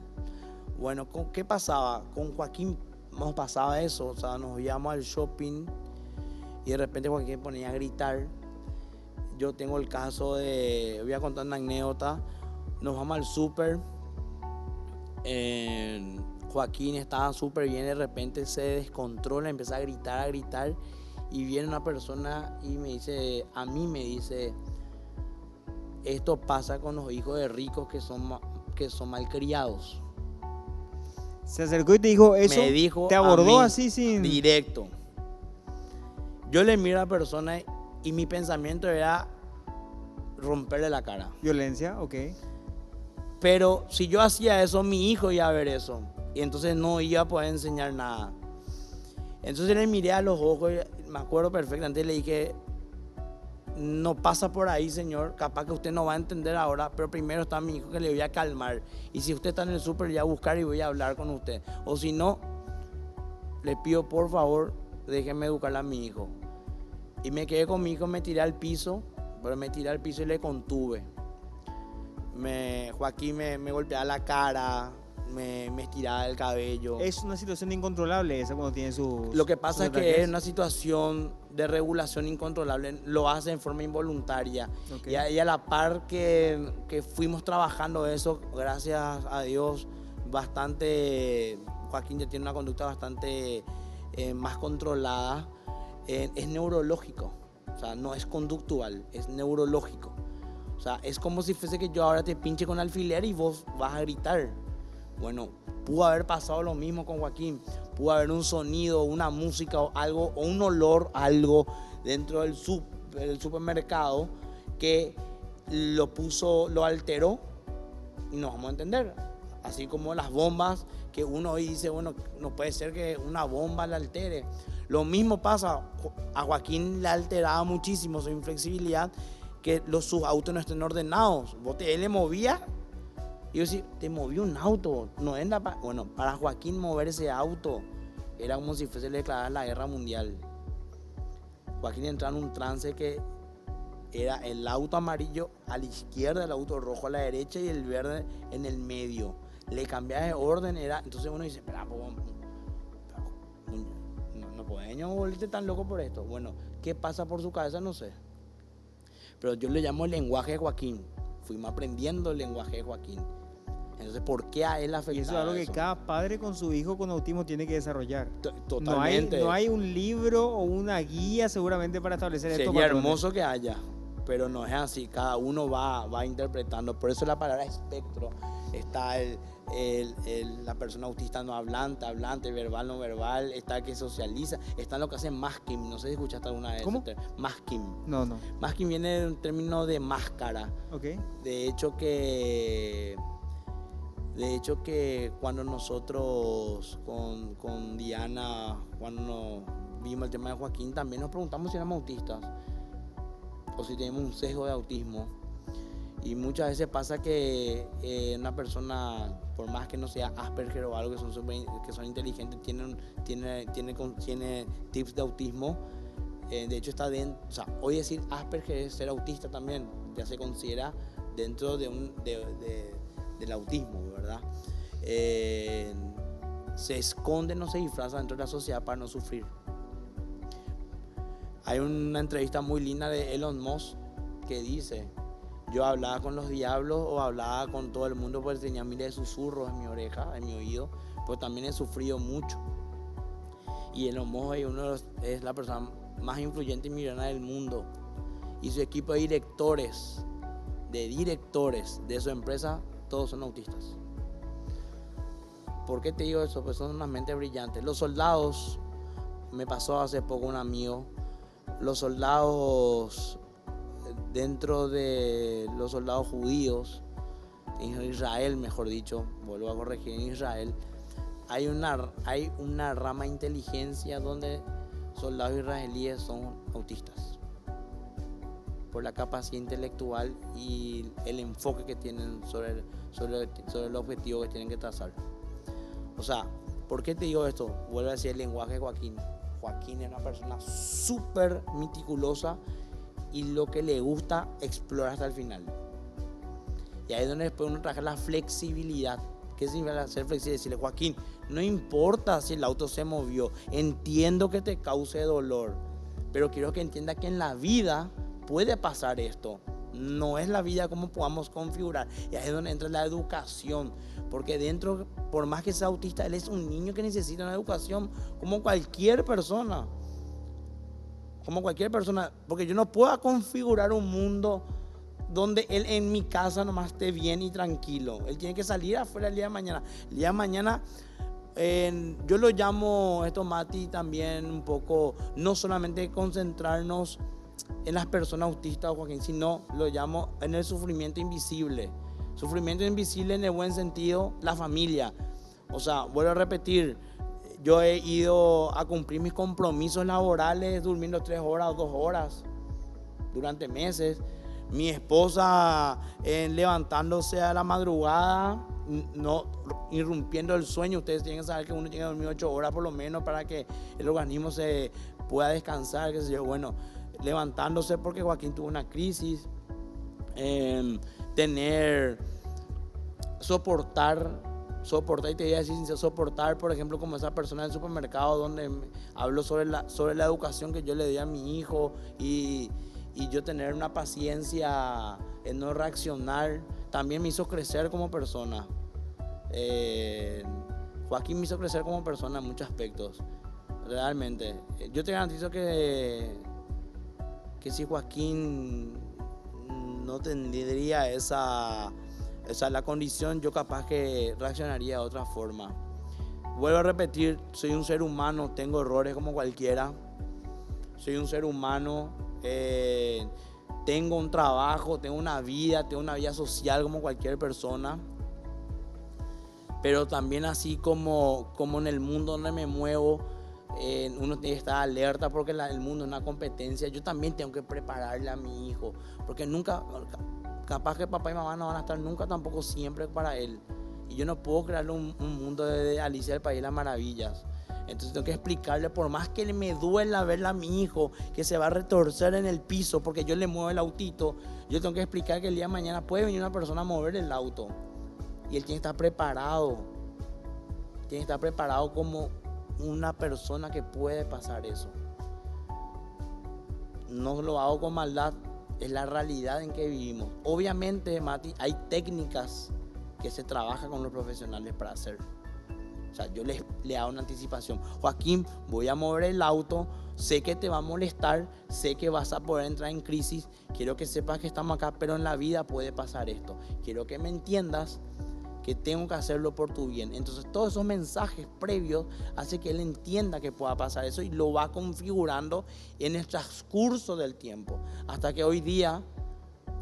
Bueno, ¿qué pasaba? Con Joaquín nos pasaba eso. O sea, nos íbamos al shopping y de repente Joaquín ponía a gritar. Yo tengo el caso voy a contar una anécdota. Nos vamos al súper. Joaquín estaba súper bien, de repente se descontrola, empieza a gritar. Y viene una persona y a mí me dice, esto pasa con los hijos de ricos que son que son malcriados. Se acercó y te dijo eso. Me dijo te abordó a mí, así sin... directo. Yo le miro a la persona y mi pensamiento era romperle la cara. Violencia, ok. Pero si yo hacía eso, mi hijo iba a ver eso. Y entonces no iba a poder enseñar nada. Entonces le miré a los ojos, me acuerdo perfectamente, le dije, no pasa por ahí, señor, capaz que usted no va a entender ahora, pero primero está mi hijo que le voy a calmar. Y si usted está en el súper, voy a buscar y voy a hablar con usted. O si no, le pido por favor, déjeme educar a mi hijo. Y me quedé con mi hijo, me tiré al piso, pero me tiré al piso y le contuve. Joaquín me golpeaba la cara, me estiraba el cabello. Es una situación incontrolable esa cuando tiene sus... Lo que pasa es que es una situación de regulación incontrolable, lo hace en forma involuntaria. Okay. Y a la par que fuimos trabajando eso, gracias a Dios, bastante, Joaquín ya tiene una conducta bastante más controlada, es neurológico, o sea, no es conductual, es neurológico. O sea, es como si fuese que yo ahora te pinche con alfiler y vos vas a gritar. Bueno, pudo haber pasado lo mismo con Joaquín. Pudo haber un sonido, una música o algo, o un olor, algo dentro del supermercado que lo alteró y no vamos a entender. Así como las bombas que uno hoy dice, bueno, no puede ser que una bomba la altere. Lo mismo pasa, a Joaquín le alteraba muchísimo su inflexibilidad, que sus autos no estén ordenados. Él le movía. Y yo decía, te movió un auto, no es bueno, para Joaquín mover ese auto era como si fuese declarar la guerra mundial. Joaquín entraba en un trance que era el auto amarillo a la izquierda, el auto rojo a la derecha y el verde en el medio. Le cambiaba de orden, entonces uno dice, espera, no podemos volverte tan loco por esto. Bueno, ¿qué pasa por su cabeza? No sé. Pero yo le llamo el lenguaje de Joaquín. Fuimos aprendiendo el lenguaje de Joaquín. Entonces, ¿por qué a él afecta? Y eso es algo que cada padre con su hijo con autismo tiene que desarrollar. Totalmente. No hay un libro o una guía seguramente para establecer esto. Sería hermoso que haya, pero no es así. Cada uno va interpretando. Por eso la palabra espectro. Está la persona autista no hablante, verbal, no verbal. Está el que socializa. Está lo que hace masking. No sé si escuchaste alguna vez. ¿Cómo? Masking. No. Masking viene de un término de máscara. Okay. De hecho que cuando nosotros con Diana, cuando vimos el tema de Joaquín, también nos preguntamos si éramos autistas o si tenemos un sesgo de autismo. Y muchas veces pasa que una persona, por más que no sea Asperger o algo, que son inteligentes, tiene tips de autismo. De hecho está dentro, o sea, hoy decir Asperger es ser autista también, ya se considera dentro del autismo, ¿verdad? Se esconde, no se disfraza dentro de la sociedad para no sufrir. Hay una entrevista muy linda de Elon Musk que dice, yo hablaba con los diablos o hablaba con todo el mundo porque tenía miles de susurros en mi oreja, en mi oído, pues también he sufrido mucho. Y Elon Musk es la persona más influyente y millonaria del mundo. Y su equipo de directores de su empresa, todos son autistas. ¿Por qué te digo eso? Pues son unas mentes brillantes. Los soldados, me pasó hace poco un amigo, los soldados, dentro de los soldados judíos, en Israel mejor dicho, vuelvo a corregir, en Israel, hay una rama de inteligencia donde soldados israelíes son autistas. Por la capacidad intelectual y el enfoque que tienen sobre el objetivo que tienen que trazar. O sea, ¿por qué te digo esto? Vuelvo a decir el lenguaje de Joaquín. Joaquín es una persona súper meticulosa y lo que le gusta explora hasta el final. Y ahí es donde después uno trabaja la flexibilidad. ¿Qué significa ser flexible? Decirle, Joaquín, no importa si el auto se movió, entiendo que te cause dolor, pero quiero que entienda que en la vida puede pasar esto. No es la vida como podamos configurar. Y ahí es donde entra la educación. Porque dentro, por más que sea autista, él es un niño que necesita una educación como cualquier persona. Como cualquier persona. Porque yo no puedo configurar un mundo donde él en mi casa nomás esté bien y tranquilo. Él tiene que salir afuera el día de mañana. El día de mañana, yo lo llamo, esto Mati, también un poco, no solamente concentrarnos en las personas autistas, Joaquín, sino lo llamo en el sufrimiento invisible. Sufrimiento invisible en el buen sentido, la familia. O sea, vuelvo a repetir, yo he ido a cumplir mis compromisos laborales durmiendo 3 horas o 2 horas durante meses. Mi esposa levantándose a la madrugada, no irrumpiendo el sueño. Ustedes tienen que saber que uno tiene que dormir 8 horas por lo menos para que el organismo se pueda descansar, qué sé yo. Bueno, levantándose porque Joaquín tuvo una crisis, soportar, y te voy a decir sincero, soportar, por ejemplo, como esa persona del supermercado donde habló sobre la educación que yo le di a mi hijo y yo tener una paciencia en no reaccionar, también me hizo crecer como persona. Joaquín me hizo crecer como persona en muchos aspectos, realmente. Yo te garantizo que si Joaquín no tendría la condición, yo capaz que reaccionaría de otra forma. Vuelvo a repetir, soy un ser humano, tengo errores como cualquiera. Soy un ser humano, tengo un trabajo, tengo una vida social como cualquier persona. Pero también así como en el mundo donde me muevo, uno tiene que estar alerta porque el mundo es una competencia. Yo también tengo que prepararle a mi hijo, porque nunca, capaz que papá y mamá no van a estar nunca tampoco siempre para él. Y yo no puedo crearle un mundo de Alicia del País de las Maravillas. Entonces tengo que explicarle, por más que me duela verle a mi hijo que se va a retorcer en el piso porque yo le muevo el autito, yo tengo que explicar que el día de mañana puede venir una persona a mover el auto. Y él tiene que estar preparado. Tiene que estar preparado como una persona que puede pasar eso. No lo hago con maldad, es la realidad en que vivimos. Obviamente, Mati, hay técnicas que se trabajan con los profesionales para hacer. O sea, yo le hago una anticipación. Joaquín, voy a mover el auto, sé que te va a molestar, sé que vas a poder entrar en crisis, quiero que sepas que estamos acá, pero en la vida puede pasar esto. Quiero que me entiendas que tengo que hacerlo por tu bien. Entonces todos esos mensajes previos hacen que él entienda que pueda pasar eso y lo va configurando en el transcurso del tiempo. Hasta que hoy día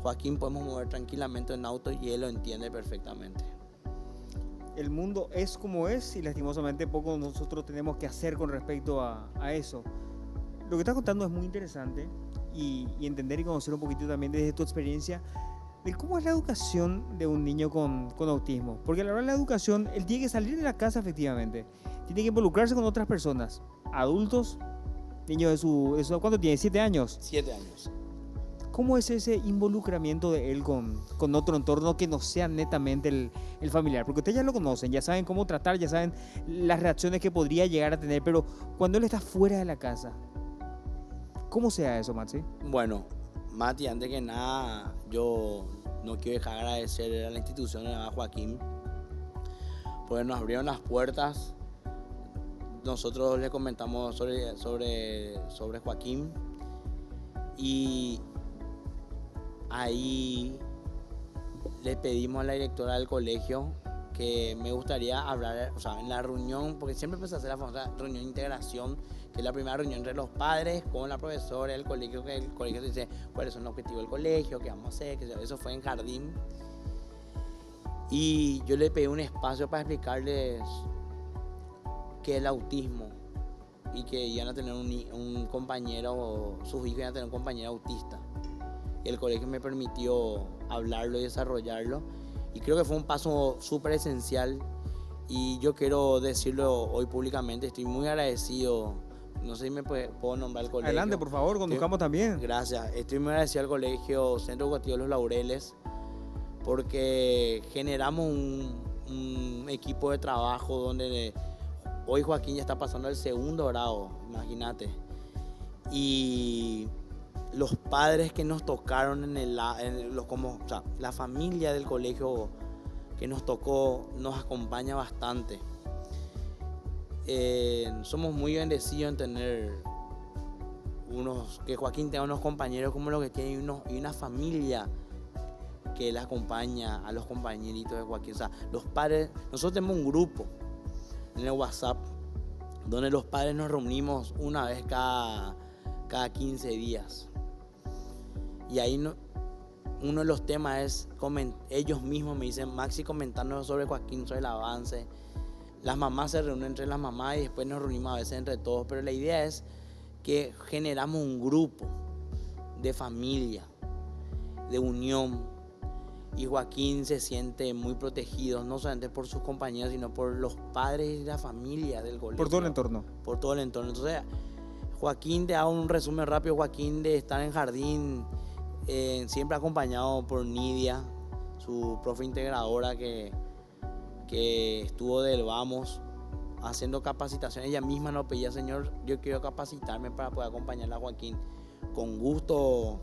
Joaquín podemos mover tranquilamente en auto y él lo entiende perfectamente. El mundo es como es y lastimosamente poco nosotros tenemos que hacer con respecto a eso. Lo que estás contando es muy interesante y entender y conocer un poquito también desde tu experiencia de cómo es la educación de un niño con autismo. Porque a la hora de la educación, él tiene que salir de la casa efectivamente, tiene que involucrarse con otras personas, adultos, niños de su ¿cuánto tiene? 7 años. 7 años. ¿Cómo es ese involucramiento de él con otro entorno que no sea netamente el familiar? Porque ustedes ya lo conocen, ya saben cómo tratar, ya saben las reacciones que podría llegar a tener, pero cuando él está fuera de la casa, ¿cómo sea eso, Maxi? Bueno, Mati, antes que nada, yo no quiero dejar de agradecer a la institución de Joaquín, porque nos abrieron las puertas. Nosotros le comentamos sobre Joaquín y ahí le pedimos a la directora del colegio que me gustaría hablar, o sea, en la reunión, porque siempre empecé a hacer la famosa reunión de integración, que es la primera reunión entre los padres con la profesora del colegio, que el colegio dice cuáles son los objetivos del colegio, qué vamos a hacer, que eso fue en jardín. Y yo le pedí un espacio para explicarles qué es el autismo y que iban a tener un compañero, sus hijos iban a tener un compañero autista. Y el colegio me permitió hablarlo y desarrollarlo. Y creo que fue un paso súper esencial. Y yo quiero decirlo hoy públicamente, estoy muy agradecido. No sé si me puedo nombrar el colegio. Adelante, por favor, conduzcamos también. Gracias. Estoy muy agradecido al colegio Centro Educativo Los Laureles porque generamos un equipo de trabajo donde hoy Joaquín ya está pasando al 2º grado, imagínate. Y los padres que nos tocaron la familia del colegio que nos tocó nos acompaña bastante. Somos muy bendecidos en tener que Joaquín tenga unos compañeros como los que tiene y una familia que él acompaña a los compañeritos de Joaquín. O sea, los padres, nosotros tenemos un grupo en el WhatsApp donde los padres nos reunimos una vez cada 15 días. Y ahí uno de los temas es, ellos mismos me dicen, Maxi, comentarnos sobre Joaquín, sobre el avance. Las mamás se reúnen entre las mamás y después nos reunimos a veces entre todos, pero la idea es que generamos un grupo de familia, de unión, y Joaquín se siente muy protegido, no solamente por sus compañeros, sino por los padres y la familia del colegio. Por todo el entorno. Por todo el entorno. Entonces, Joaquín, te hago un resumen rápido, Joaquín de estar en jardín, siempre acompañado por Nidia, su profe integradora que estuvo del Vamos, haciendo capacitaciones. Ella misma nos pedía, señor, yo quiero capacitarme para poder acompañar a Joaquín. Con gusto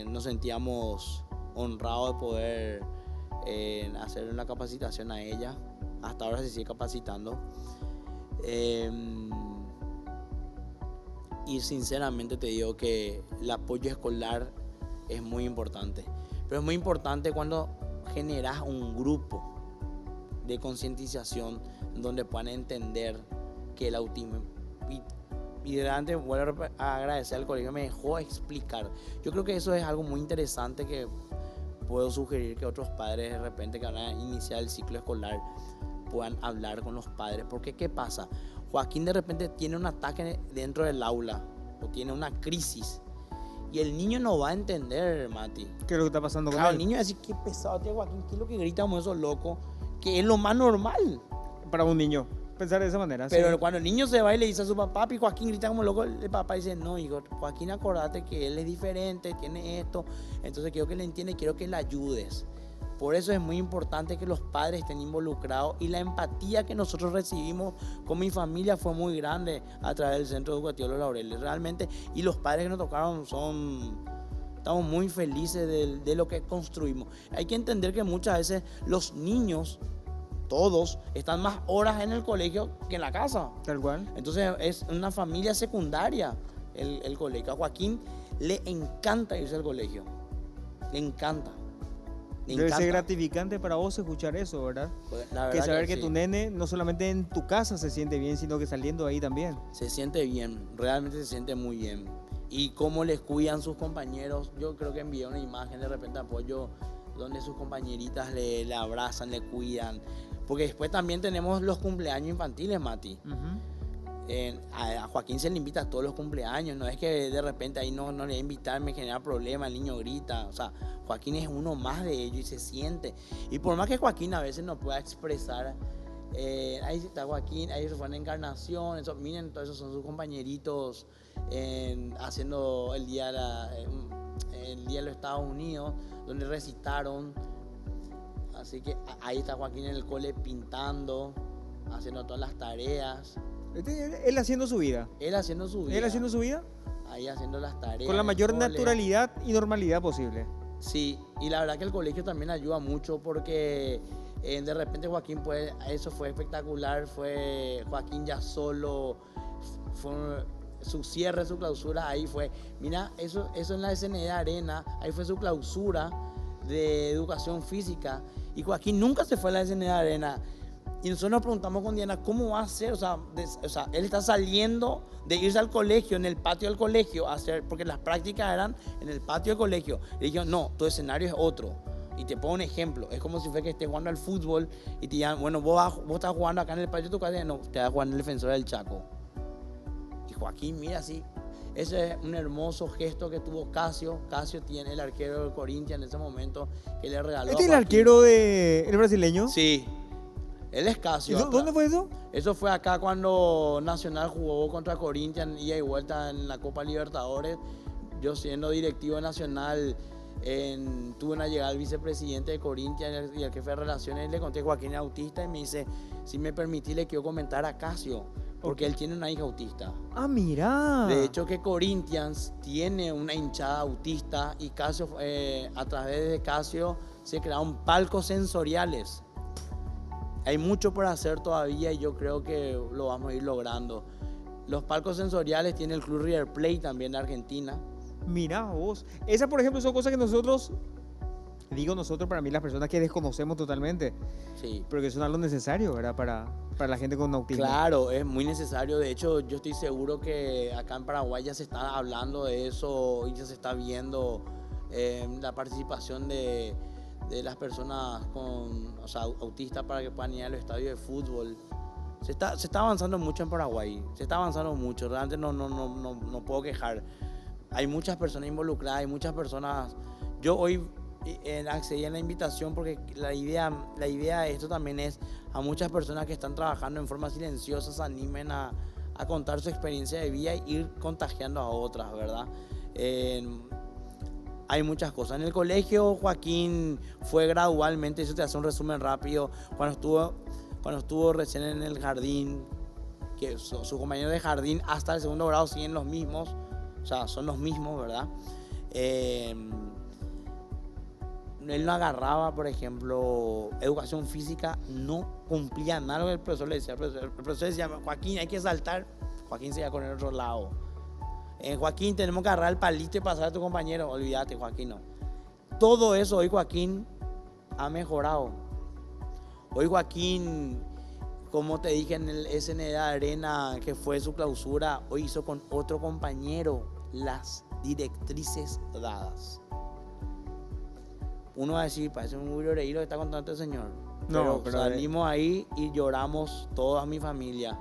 nos sentíamos honrados de poder hacer una capacitación a ella. Hasta ahora se sigue capacitando. Y sinceramente te digo que el apoyo escolar es muy importante. Pero es muy importante cuando generas un grupo de concientización donde puedan entender que el autismo, y delante vuelvo a agradecer al colegio, me dejó explicar. Yo creo que eso es algo muy interesante que puedo sugerir que otros padres de repente que van a iniciar el ciclo escolar puedan hablar con los padres. Porque ¿qué pasa? Joaquín de repente tiene un ataque dentro del aula o tiene una crisis y el niño no va a entender, Mati. ¿Qué es lo que está pasando con él? él? El niño va a decir, qué pesado tiene Joaquín, qué es lo que grita como esos locos, que es lo más normal. Para un niño, pensar de esa manera. Pero sí. Cuando el niño se va y le dice a su papá, y Joaquín grita como loco, el papá dice, no, hijo, Joaquín, acordate que él es diferente, tiene esto, entonces quiero que le entienda y quiero que le ayudes. Por eso es muy importante que los padres estén involucrados y la empatía que nosotros recibimos con mi familia fue muy grande a través del Centro Educativo Los Laureles, realmente, y los padres que nos tocaron estamos muy felices de lo que construimos. Hay que entender que muchas veces los niños, todos, están más horas en el colegio que en la casa. Tal cual. Entonces es una familia secundaria el colegio. A Joaquín le encanta irse al colegio, le encanta. Debe ser gratificante para vos escuchar eso, ¿verdad? Pues, la verdad que saber que sí. tu nene no solamente en tu casa se siente bien, sino que saliendo ahí también. Se siente bien, realmente se siente muy bien. Y cómo les cuidan sus compañeros. Yo creo que envié una imagen de repente apoyo donde sus compañeritas le abrazan, le cuidan. Porque después también tenemos los cumpleaños infantiles, Mati. A Joaquín se le invita a todos los cumpleaños, no es que de repente ahí no le voy a invitar, me genera problemas, el niño grita, o sea, Joaquín es uno más de ellos y se siente. Y por más que Joaquín a veces no pueda expresar, ahí está Joaquín, ahí se fue en Encarnación, miren, todos esos son sus compañeritos haciendo el día de los Estados Unidos, donde recitaron. Así que ahí está Joaquín en el cole pintando, haciendo todas las tareas. Él haciendo su vida. Él haciendo su vida. Él haciendo su vida. Ahí haciendo las tareas. Con la mayor naturalidad y normalidad posible. Sí, y la verdad que el colegio también ayuda mucho porque de repente Joaquín, pues, eso fue espectacular. Fue Joaquín ya solo, fue su cierre, su clausura, ahí fue. Mira, eso en la SNE Arena, ahí fue su clausura de educación física. Y Joaquín nunca se fue a la SNE Arena. Y nosotros nos preguntamos con Diana, ¿cómo va a ser? O sea, él está saliendo de irse al colegio, en el patio del colegio, a hacer, porque las prácticas eran en el patio del colegio. Y dijeron, no, tu escenario es otro. Y te pongo un ejemplo, es como si fuera que estés jugando al fútbol y te digan, bueno, vos estás jugando acá en el patio de tu casa, no, te vas a jugar en el Defensor del Chaco. Y Joaquín, mira así, ese es un hermoso gesto que tuvo Casio. Casio tiene el arquero del Corinthians en ese momento, que le regaló. ¿Este es el arquero del brasileño? Sí. Él es Casio. ¿Dónde fue eso? Eso fue acá cuando Nacional jugó contra Corinthians, ida y vuelta en la Copa Libertadores. Yo siendo directivo nacional, tuve una llegada al vicepresidente de Corinthians y el jefe de relaciones, le conté a Joaquín autista y me dice, si me permitís le quiero comentar a Casio, porque él tiene una hija autista. Ah, mira. De hecho que Corinthians tiene una hinchada autista y Casio, a través de Casio se crearon palcos sensoriales. Hay mucho por hacer todavía y yo creo que lo vamos a ir logrando. Los palcos sensoriales tiene el Club River Plate también de Argentina. Mirá vos. Esas, por ejemplo, son cosas que nosotros Digo nosotros, para mí las personas que desconocemos totalmente, Sí. porque son algo necesario, ¿verdad? Para la gente con autismo. Claro, es muy necesario. De hecho, yo estoy seguro que acá en Paraguay ya se está hablando de eso y ya se está viendo la participación de las personas con, o sea, autistas para que puedan ir a los estadios de fútbol. Se está avanzando mucho en Paraguay, se está avanzando mucho, realmente no puedo quejar. Hay muchas personas involucradas, hay muchas personas. Yo hoy accedí a la invitación porque la idea de esto también es a muchas personas que están trabajando en forma silenciosa se animen a contar su experiencia de vida e ir contagiando a otras, ¿verdad? Hay muchas cosas. En el colegio Joaquín fue gradualmente, eso te hace un resumen rápido, cuando estuvo recién en el jardín, que sus compañeros de jardín hasta el segundo grado siguen los mismos, o sea, son los mismos, ¿verdad? Él no agarraba, por ejemplo, educación física, no cumplía nada lo que el profesor le decía. El profesor decía, Joaquín, hay que saltar. Joaquín se iba con el otro lado. Joaquín, tenemos que agarrar el palito y pasar a tu compañero. Olvídate, Joaquín, no. Todo eso hoy Joaquín ha mejorado. Hoy Joaquín, como te dije en el SND Arena, que fue su clausura, hoy hizo con otro compañero las directrices dadas. Uno va a decir, parece un Julio Oreiro que está contando este señor. No, pero salimos ahí y lloramos toda mi familia.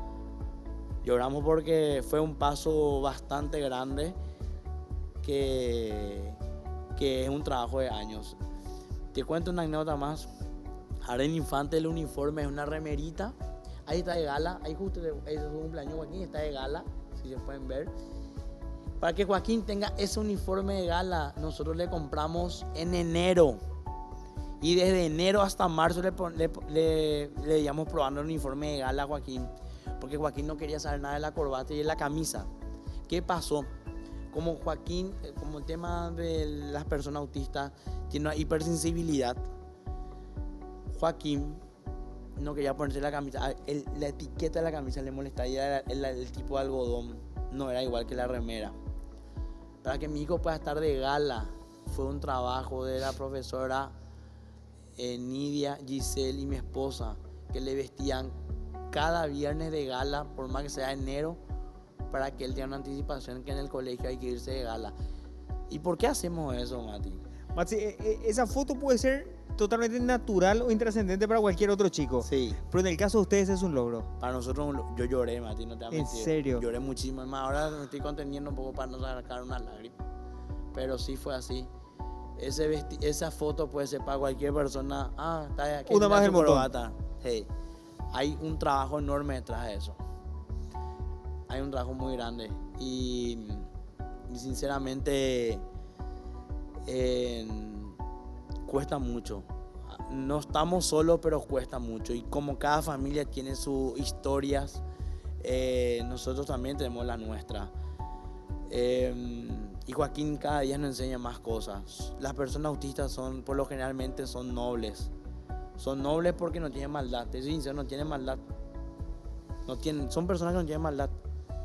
Lloramos porque fue un paso bastante grande que es un trabajo de años. Te cuento una anécdota más. Jardín Infante, el uniforme es una remerita. Ahí está de gala. Ahí justo es su cumpleaños, Joaquín, está de gala, si se pueden ver. Para que Joaquín tenga ese uniforme de gala, nosotros le compramos en enero. Y desde enero hasta marzo le íbamos probando el uniforme de gala a Joaquín. Porque Joaquín no quería saber nada de la corbata y de la camisa. ¿Qué pasó? Como Joaquín, como el tema de las personas autistas, tiene una hipersensibilidad. Joaquín no quería ponerse la camisa. La etiqueta de la camisa le molestaba y era el tipo de algodón. No era igual que la remera. Para que mi hijo pueda estar de gala, fue un trabajo de la profesora Nidia, Giselle y mi esposa, que le vestían cada viernes de gala, por más que sea enero, para que él tenga una anticipación que en el colegio hay que irse de gala. ¿Y por qué hacemos eso, Mati? Mati, esa foto puede ser totalmente natural o intrascendente para cualquier otro chico. Sí. Pero en el caso de ustedes es un logro. Para nosotros, yo lloré, Mati, no te voy a mentir. ¿En serio? Lloré muchísimo. Más ahora me estoy conteniendo un poco para no sacar una lágrima. Pero sí fue así. Esa foto puede ser para cualquier persona. Está aquí. Una más del montón. Hey, hay un trabajo enorme detrás de eso. Hay un trabajo muy grande. Y sinceramente cuesta mucho. No estamos solos, pero cuesta mucho. Y como cada familia tiene sus historias, nosotros también tenemos la nuestra. Y Joaquín cada día nos enseña más cosas. Las personas autistas por lo generalmente son nobles. Son nobles porque no tienen maldad. Te soy sincero, no tienen maldad. Son personas que no tienen maldad.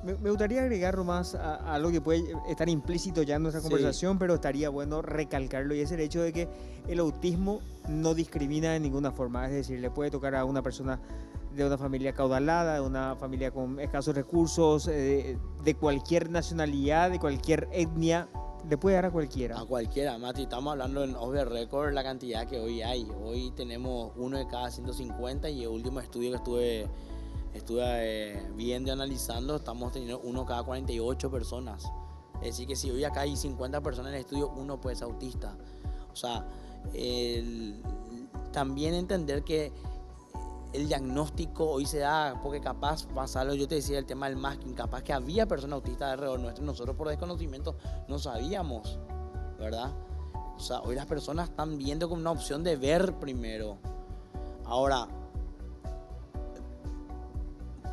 Me gustaría agregar más a algo que puede estar implícito ya en nuestra conversación, pero estaría bueno recalcarlo, y es el hecho de que el autismo no discrimina de ninguna forma. Es decir, le puede tocar a una persona de una familia caudalada, de una familia con escasos recursos, de cualquier nacionalidad, de cualquier etnia, le puede dar a cualquiera. A cualquiera, Mati. Estamos hablando en off the record la cantidad que hoy hay. Hoy tenemos uno de cada 150 y el último estudio que estuve viendo y analizando, estamos teniendo uno cada 48 personas. Es decir, que si hoy acá hay 50 personas en el estudio, uno puede ser autista. O sea, también entender que el diagnóstico hoy se da porque capaz pasarlo, yo te decía el tema del masking, capaz que había personas autistas alrededor nuestro, nosotros por desconocimiento no sabíamos, ¿verdad? O sea, hoy las personas están viendo como una opción de ver primero. Ahora,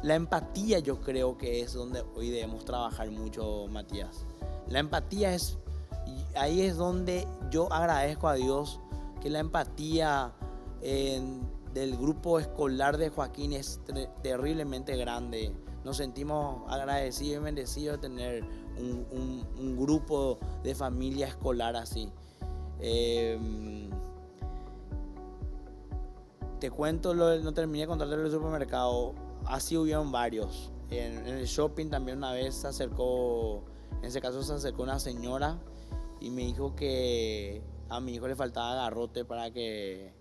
la empatía yo creo que es donde hoy debemos trabajar mucho, Matías. La empatía ahí es donde yo agradezco a Dios que la empatía del grupo escolar de Joaquín es terriblemente grande. Nos sentimos agradecidos y bendecidos de tener un grupo de familia escolar así. te cuento, no terminé de contarte lo del supermercado. Así hubieron varios. En el shopping también una vez se acercó, en ese caso se acercó una señora y me dijo que a mi hijo le faltaba garrote para que...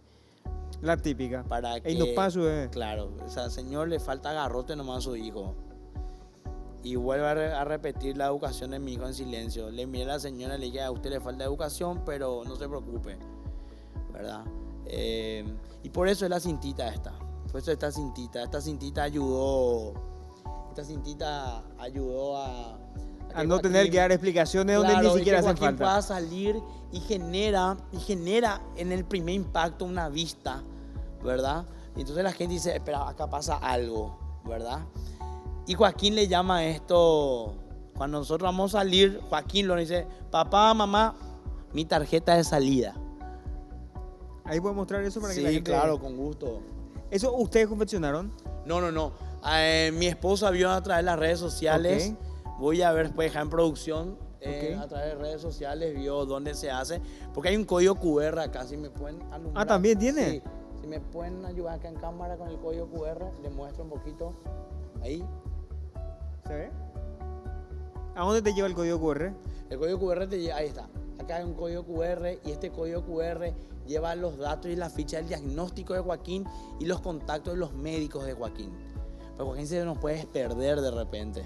La típica. Para que... Y no paso, Claro, o sea, señor, le falta garrote nomás a su hijo. Y vuelve a repetir la educación de mi hijo en silencio. Le miré a la señora y le dije, a usted le falta educación, pero no se preocupe, ¿verdad? Y por eso es la cintita esta. Por eso esta cintita ayudó a no tener que dar explicaciones donde ni siquiera hacen falta. Pueda salir y genera en el primer impacto una vista, ¿verdad? Y entonces la gente dice, espera, acá pasa algo, ¿verdad? Y Joaquín le llama a esto, cuando nosotros vamos a salir, Joaquín lo dice, papá, mamá, mi tarjeta de salida. Ahí puedo mostrar eso para que sí, la gente... Sí, claro, con gusto. ¿Eso ustedes confeccionaron? No. Mi esposa vio a través de las redes sociales. Okay. Voy a ver después en producción. Okay. A través de redes sociales vio dónde se hace. Porque hay un código QR acá, si me pueden alumbrar. Ah, ¿también tiene? Sí. Si me pueden ayudar acá en cámara con el código QR, les muestro un poquito. Ahí. ¿Se ve? ¿A dónde te lleva el código QR? El código QR te lleva, ahí está. Acá hay un código QR y este código QR lleva los datos y la ficha del diagnóstico de Joaquín y los contactos de los médicos de Joaquín. Pues Joaquín se nos puede perder de repente.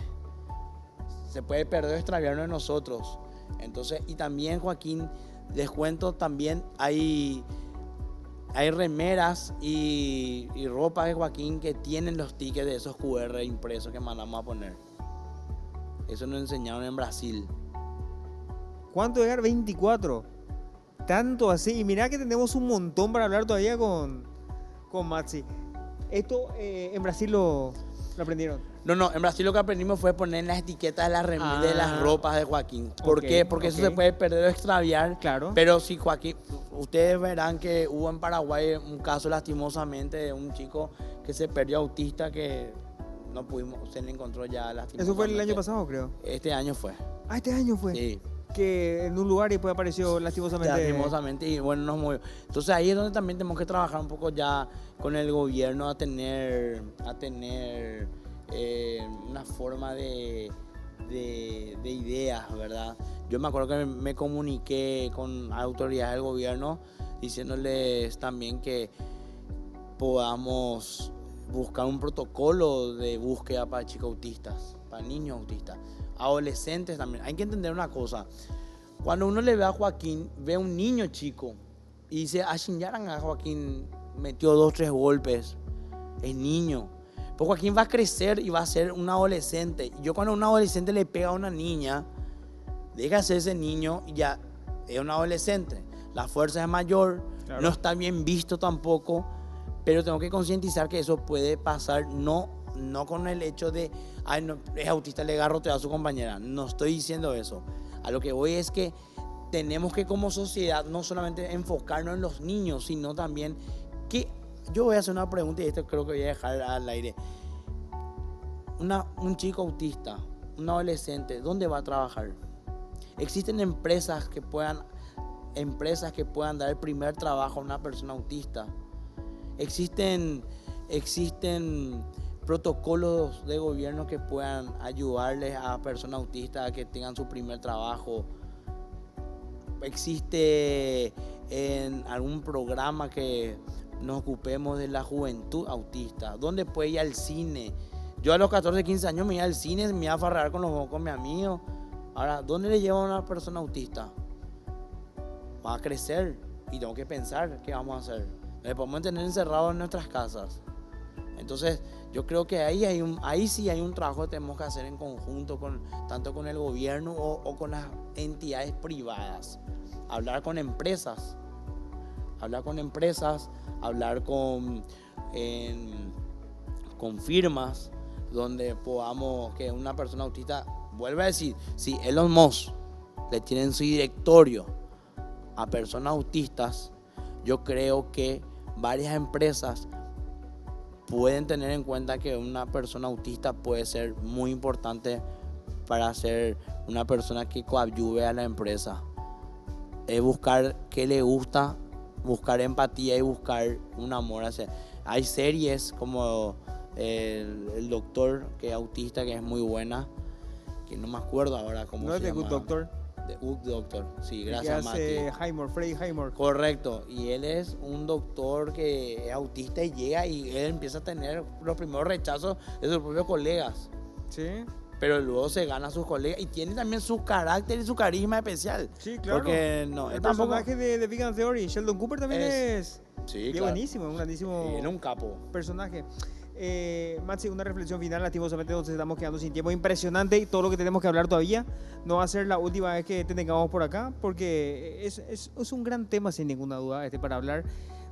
Se puede perder o extraviarnos de nosotros. Entonces, y también Joaquín, les cuento, también hay remeras y ropa de Joaquín que tienen los tickets de esos QR impresos que mandamos a poner. Eso nos enseñaron en Brasil. ¿Cuánto llegar? 24. Tanto así. Y mirá que tenemos un montón para hablar todavía con Maxi. ¿Esto en Brasil lo aprendieron? No, en Brasil lo que aprendimos fue poner las etiquetas de las ropas de Joaquín. ¿Por qué? Porque eso se puede perder o extraviar. Claro. Pero si Joaquín, ustedes verán que hubo en Paraguay un caso lastimosamente de un chico que se perdió autista que no pudimos, se le encontró ya lastimosamente. ¿Eso fue el año pasado, creo? Este año fue. Ah, este año fue. Sí. Que en un lugar y después apareció lastimosamente. Lastimosamente y bueno, nos movió. Entonces ahí es donde también tenemos que trabajar un poco ya con el gobierno a tener una forma de ideas, ¿verdad? Yo me acuerdo que me comuniqué con autoridades del gobierno diciéndoles también que podamos buscar un protocolo de búsqueda para chicos autistas, para niños autistas. Adolescentes también. Hay que entender una cosa. Cuando uno le ve a Joaquín, ve a un niño chico y dice, a Joaquín metió 2 o 3 golpes. Es niño. Pues Joaquín va a crecer y va a ser un adolescente. Yo cuando un adolescente le pega a una niña, deja de ser ese niño y ya es un adolescente. La fuerza es mayor, claro. No está bien visto tampoco, pero tengo que concientizar que eso puede pasar, no con el hecho de, no, es autista, le garrotea a su compañera. No estoy diciendo eso. A lo que voy es que tenemos que como sociedad no solamente enfocarnos en los niños, sino también que... Yo voy a hacer una pregunta y esto creo que voy a dejar al aire. Un chico autista, un adolescente, ¿dónde va a trabajar? ¿Existen empresas que puedan dar el primer trabajo a una persona autista? ¿Existen protocolos de gobierno que puedan ayudarles a personas autistas a que tengan su primer trabajo? ¿Existe en algún programa que nos ocupemos de la juventud autista? ¿Dónde puede ir al cine? Yo a los 14, 15 años me iba al cine, me iba a farrar con mi amigo. Ahora, ¿dónde le lleva a una persona autista? Va a crecer y tengo que pensar qué vamos a hacer. Le podemos tener encerrados en nuestras casas. Entonces, yo creo que ahí sí hay un trabajo que tenemos que hacer en conjunto, tanto con el gobierno o con las entidades privadas. Hablar con empresas, hablar con firmas donde podamos, que una persona autista, vuelve a decir, si Elon Musk le tiene en su directorio a personas autistas, yo creo que varias empresas pueden tener en cuenta que una persona autista puede ser muy importante para ser una persona que coadyuve a la empresa. Es buscar qué le gusta buscar empatía y buscar un amor hacia... Hay series como el Doctor, que es autista, que es muy buena, que no me acuerdo ahora cómo ¿No se es The llama. Good Doctor? The Good Doctor, sí, gracias, que hace Mati. Freddy Highmore. Correcto, y él es un doctor que es autista y llega y él empieza a tener los primeros rechazos de sus propios colegas. Sí. Pero luego se gana a sus colegas y tiene también su carácter y su carisma especial. Sí, claro. Porque no, el tampoco... personaje de Big Bang Theory, Sheldon Cooper también es Sí, y claro. buenísimo, un grandísimo Era un capo. personaje. Maxi, una reflexión final, lastimosamente nos estamos quedando sin tiempo. Impresionante y todo lo que tenemos que hablar todavía. No va a ser la última vez que te tengamos por acá, porque es un gran tema sin ninguna duda para hablar.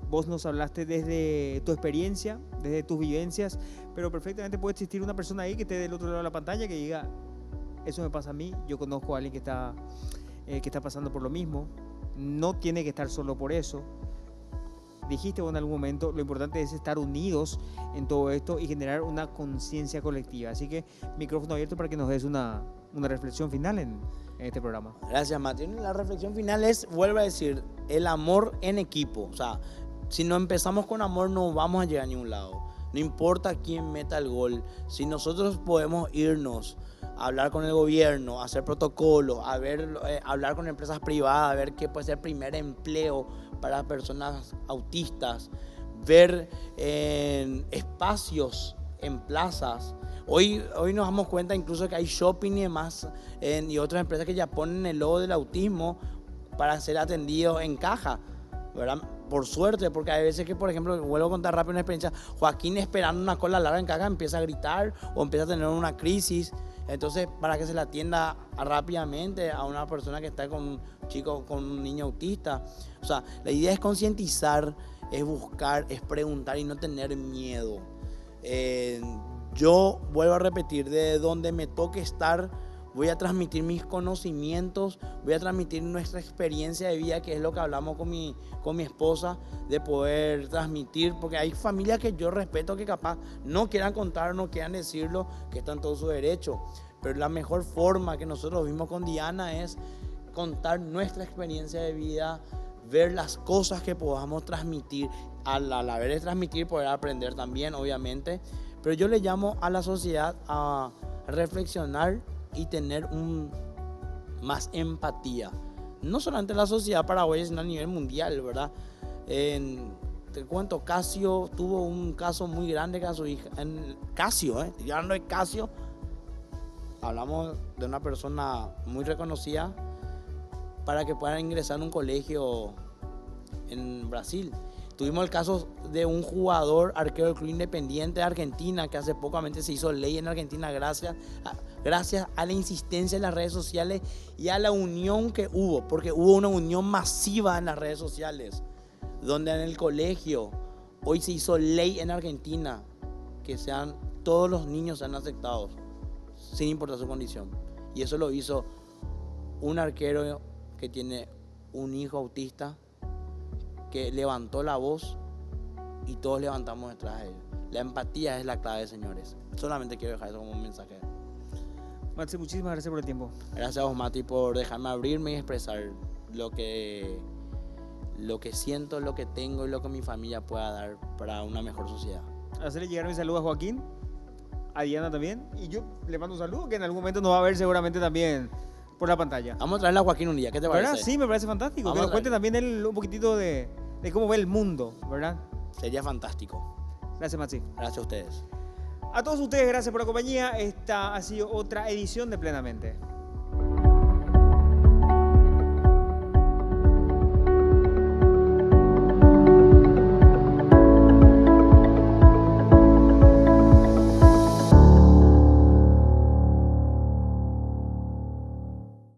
Vos nos hablaste desde tu experiencia, desde tus vivencias, pero perfectamente puede existir una persona ahí que esté del otro lado de la pantalla que diga, eso me pasa a mí, yo conozco a alguien que está pasando por lo mismo, no tiene que estar solo por eso. Dijiste vos en algún momento, lo importante es estar unidos en todo esto y generar una conciencia colectiva. Así que micrófono abierto para que nos des una reflexión final en este programa. Gracias, Mati. La reflexión final es, vuelvo a decir, el amor en equipo. O sea, si no empezamos con amor no vamos a llegar a ningún lado. No importa quién meta el gol. Si nosotros podemos irnos a hablar con el gobierno, a hacer protocolos, hablar con empresas privadas, a ver qué puede ser primer empleo para personas autistas, ver espacios en plazas. Hoy nos damos cuenta incluso que hay shopping y demás y otras empresas que ya ponen el logo del autismo para ser atendidos en caja, ¿verdad? Por suerte, porque hay veces que, por ejemplo, vuelvo a contar rápido una experiencia, Joaquín esperando una cola larga en caja empieza a gritar o empieza a tener una crisis. Entonces, para que se la atienda rápidamente a una persona que está con un chico, con un niño autista. O sea, la idea es concientizar, es buscar, es preguntar y no tener miedo. Yo vuelvo a repetir, de donde me toque estar, voy a transmitir mis conocimientos, voy a transmitir nuestra experiencia de vida, que es lo que hablamos con mi esposa, de poder transmitir, porque hay familias que yo respeto que capaz no quieran contar, no quieran decirlo, que están en todo su derecho, pero la mejor forma que nosotros vimos con Diana es contar nuestra experiencia de vida, ver las cosas que podamos transmitir, al haber de transmitir poder aprender también, obviamente, pero yo le llamo a la sociedad a reflexionar y tener más empatía. No solamente en la sociedad paraguaya, sino a nivel mundial, ¿verdad? Te cuento, Casio tuvo un caso muy grande con su hija. Casio, estoy hablando de Casio. Hablamos de una persona muy reconocida para que puedan ingresar a un colegio en Brasil. Tuvimos el caso de un jugador arquero del Club Independiente de Argentina, que hace pocamente se hizo ley en Argentina gracias a la insistencia en las redes sociales y a la unión que hubo, porque hubo una unión masiva en las redes sociales, donde en el colegio hoy se hizo ley en Argentina que todos los niños sean aceptados, sin importar su condición. Y eso lo hizo un arquero que tiene un hijo autista, que levantó la voz y todos levantamos detrás de él. La empatía es la clave, señores. Solamente quiero dejar eso como un mensaje. Maxi, muchísimas gracias por el tiempo. Gracias a vos, Mati, por dejarme abrirme y expresar lo que siento, lo que tengo y lo que mi familia pueda dar para una mejor sociedad. Hacerle llegar mi saludo a Joaquín, a Diana también, y yo le mando un saludo que en algún momento nos va a ver seguramente también por la pantalla. Vamos a traerle a Joaquín un día, ¿qué te parece? ¿Verdad? Sí, me parece fantástico. Vamos que nos a cuente traerle. también él un poquitito de cómo ve el mundo, ¿verdad? Sería fantástico. Gracias, Maxi. Gracias a ustedes. A todos ustedes, gracias por la compañía. Esta ha sido otra edición de Plenamente.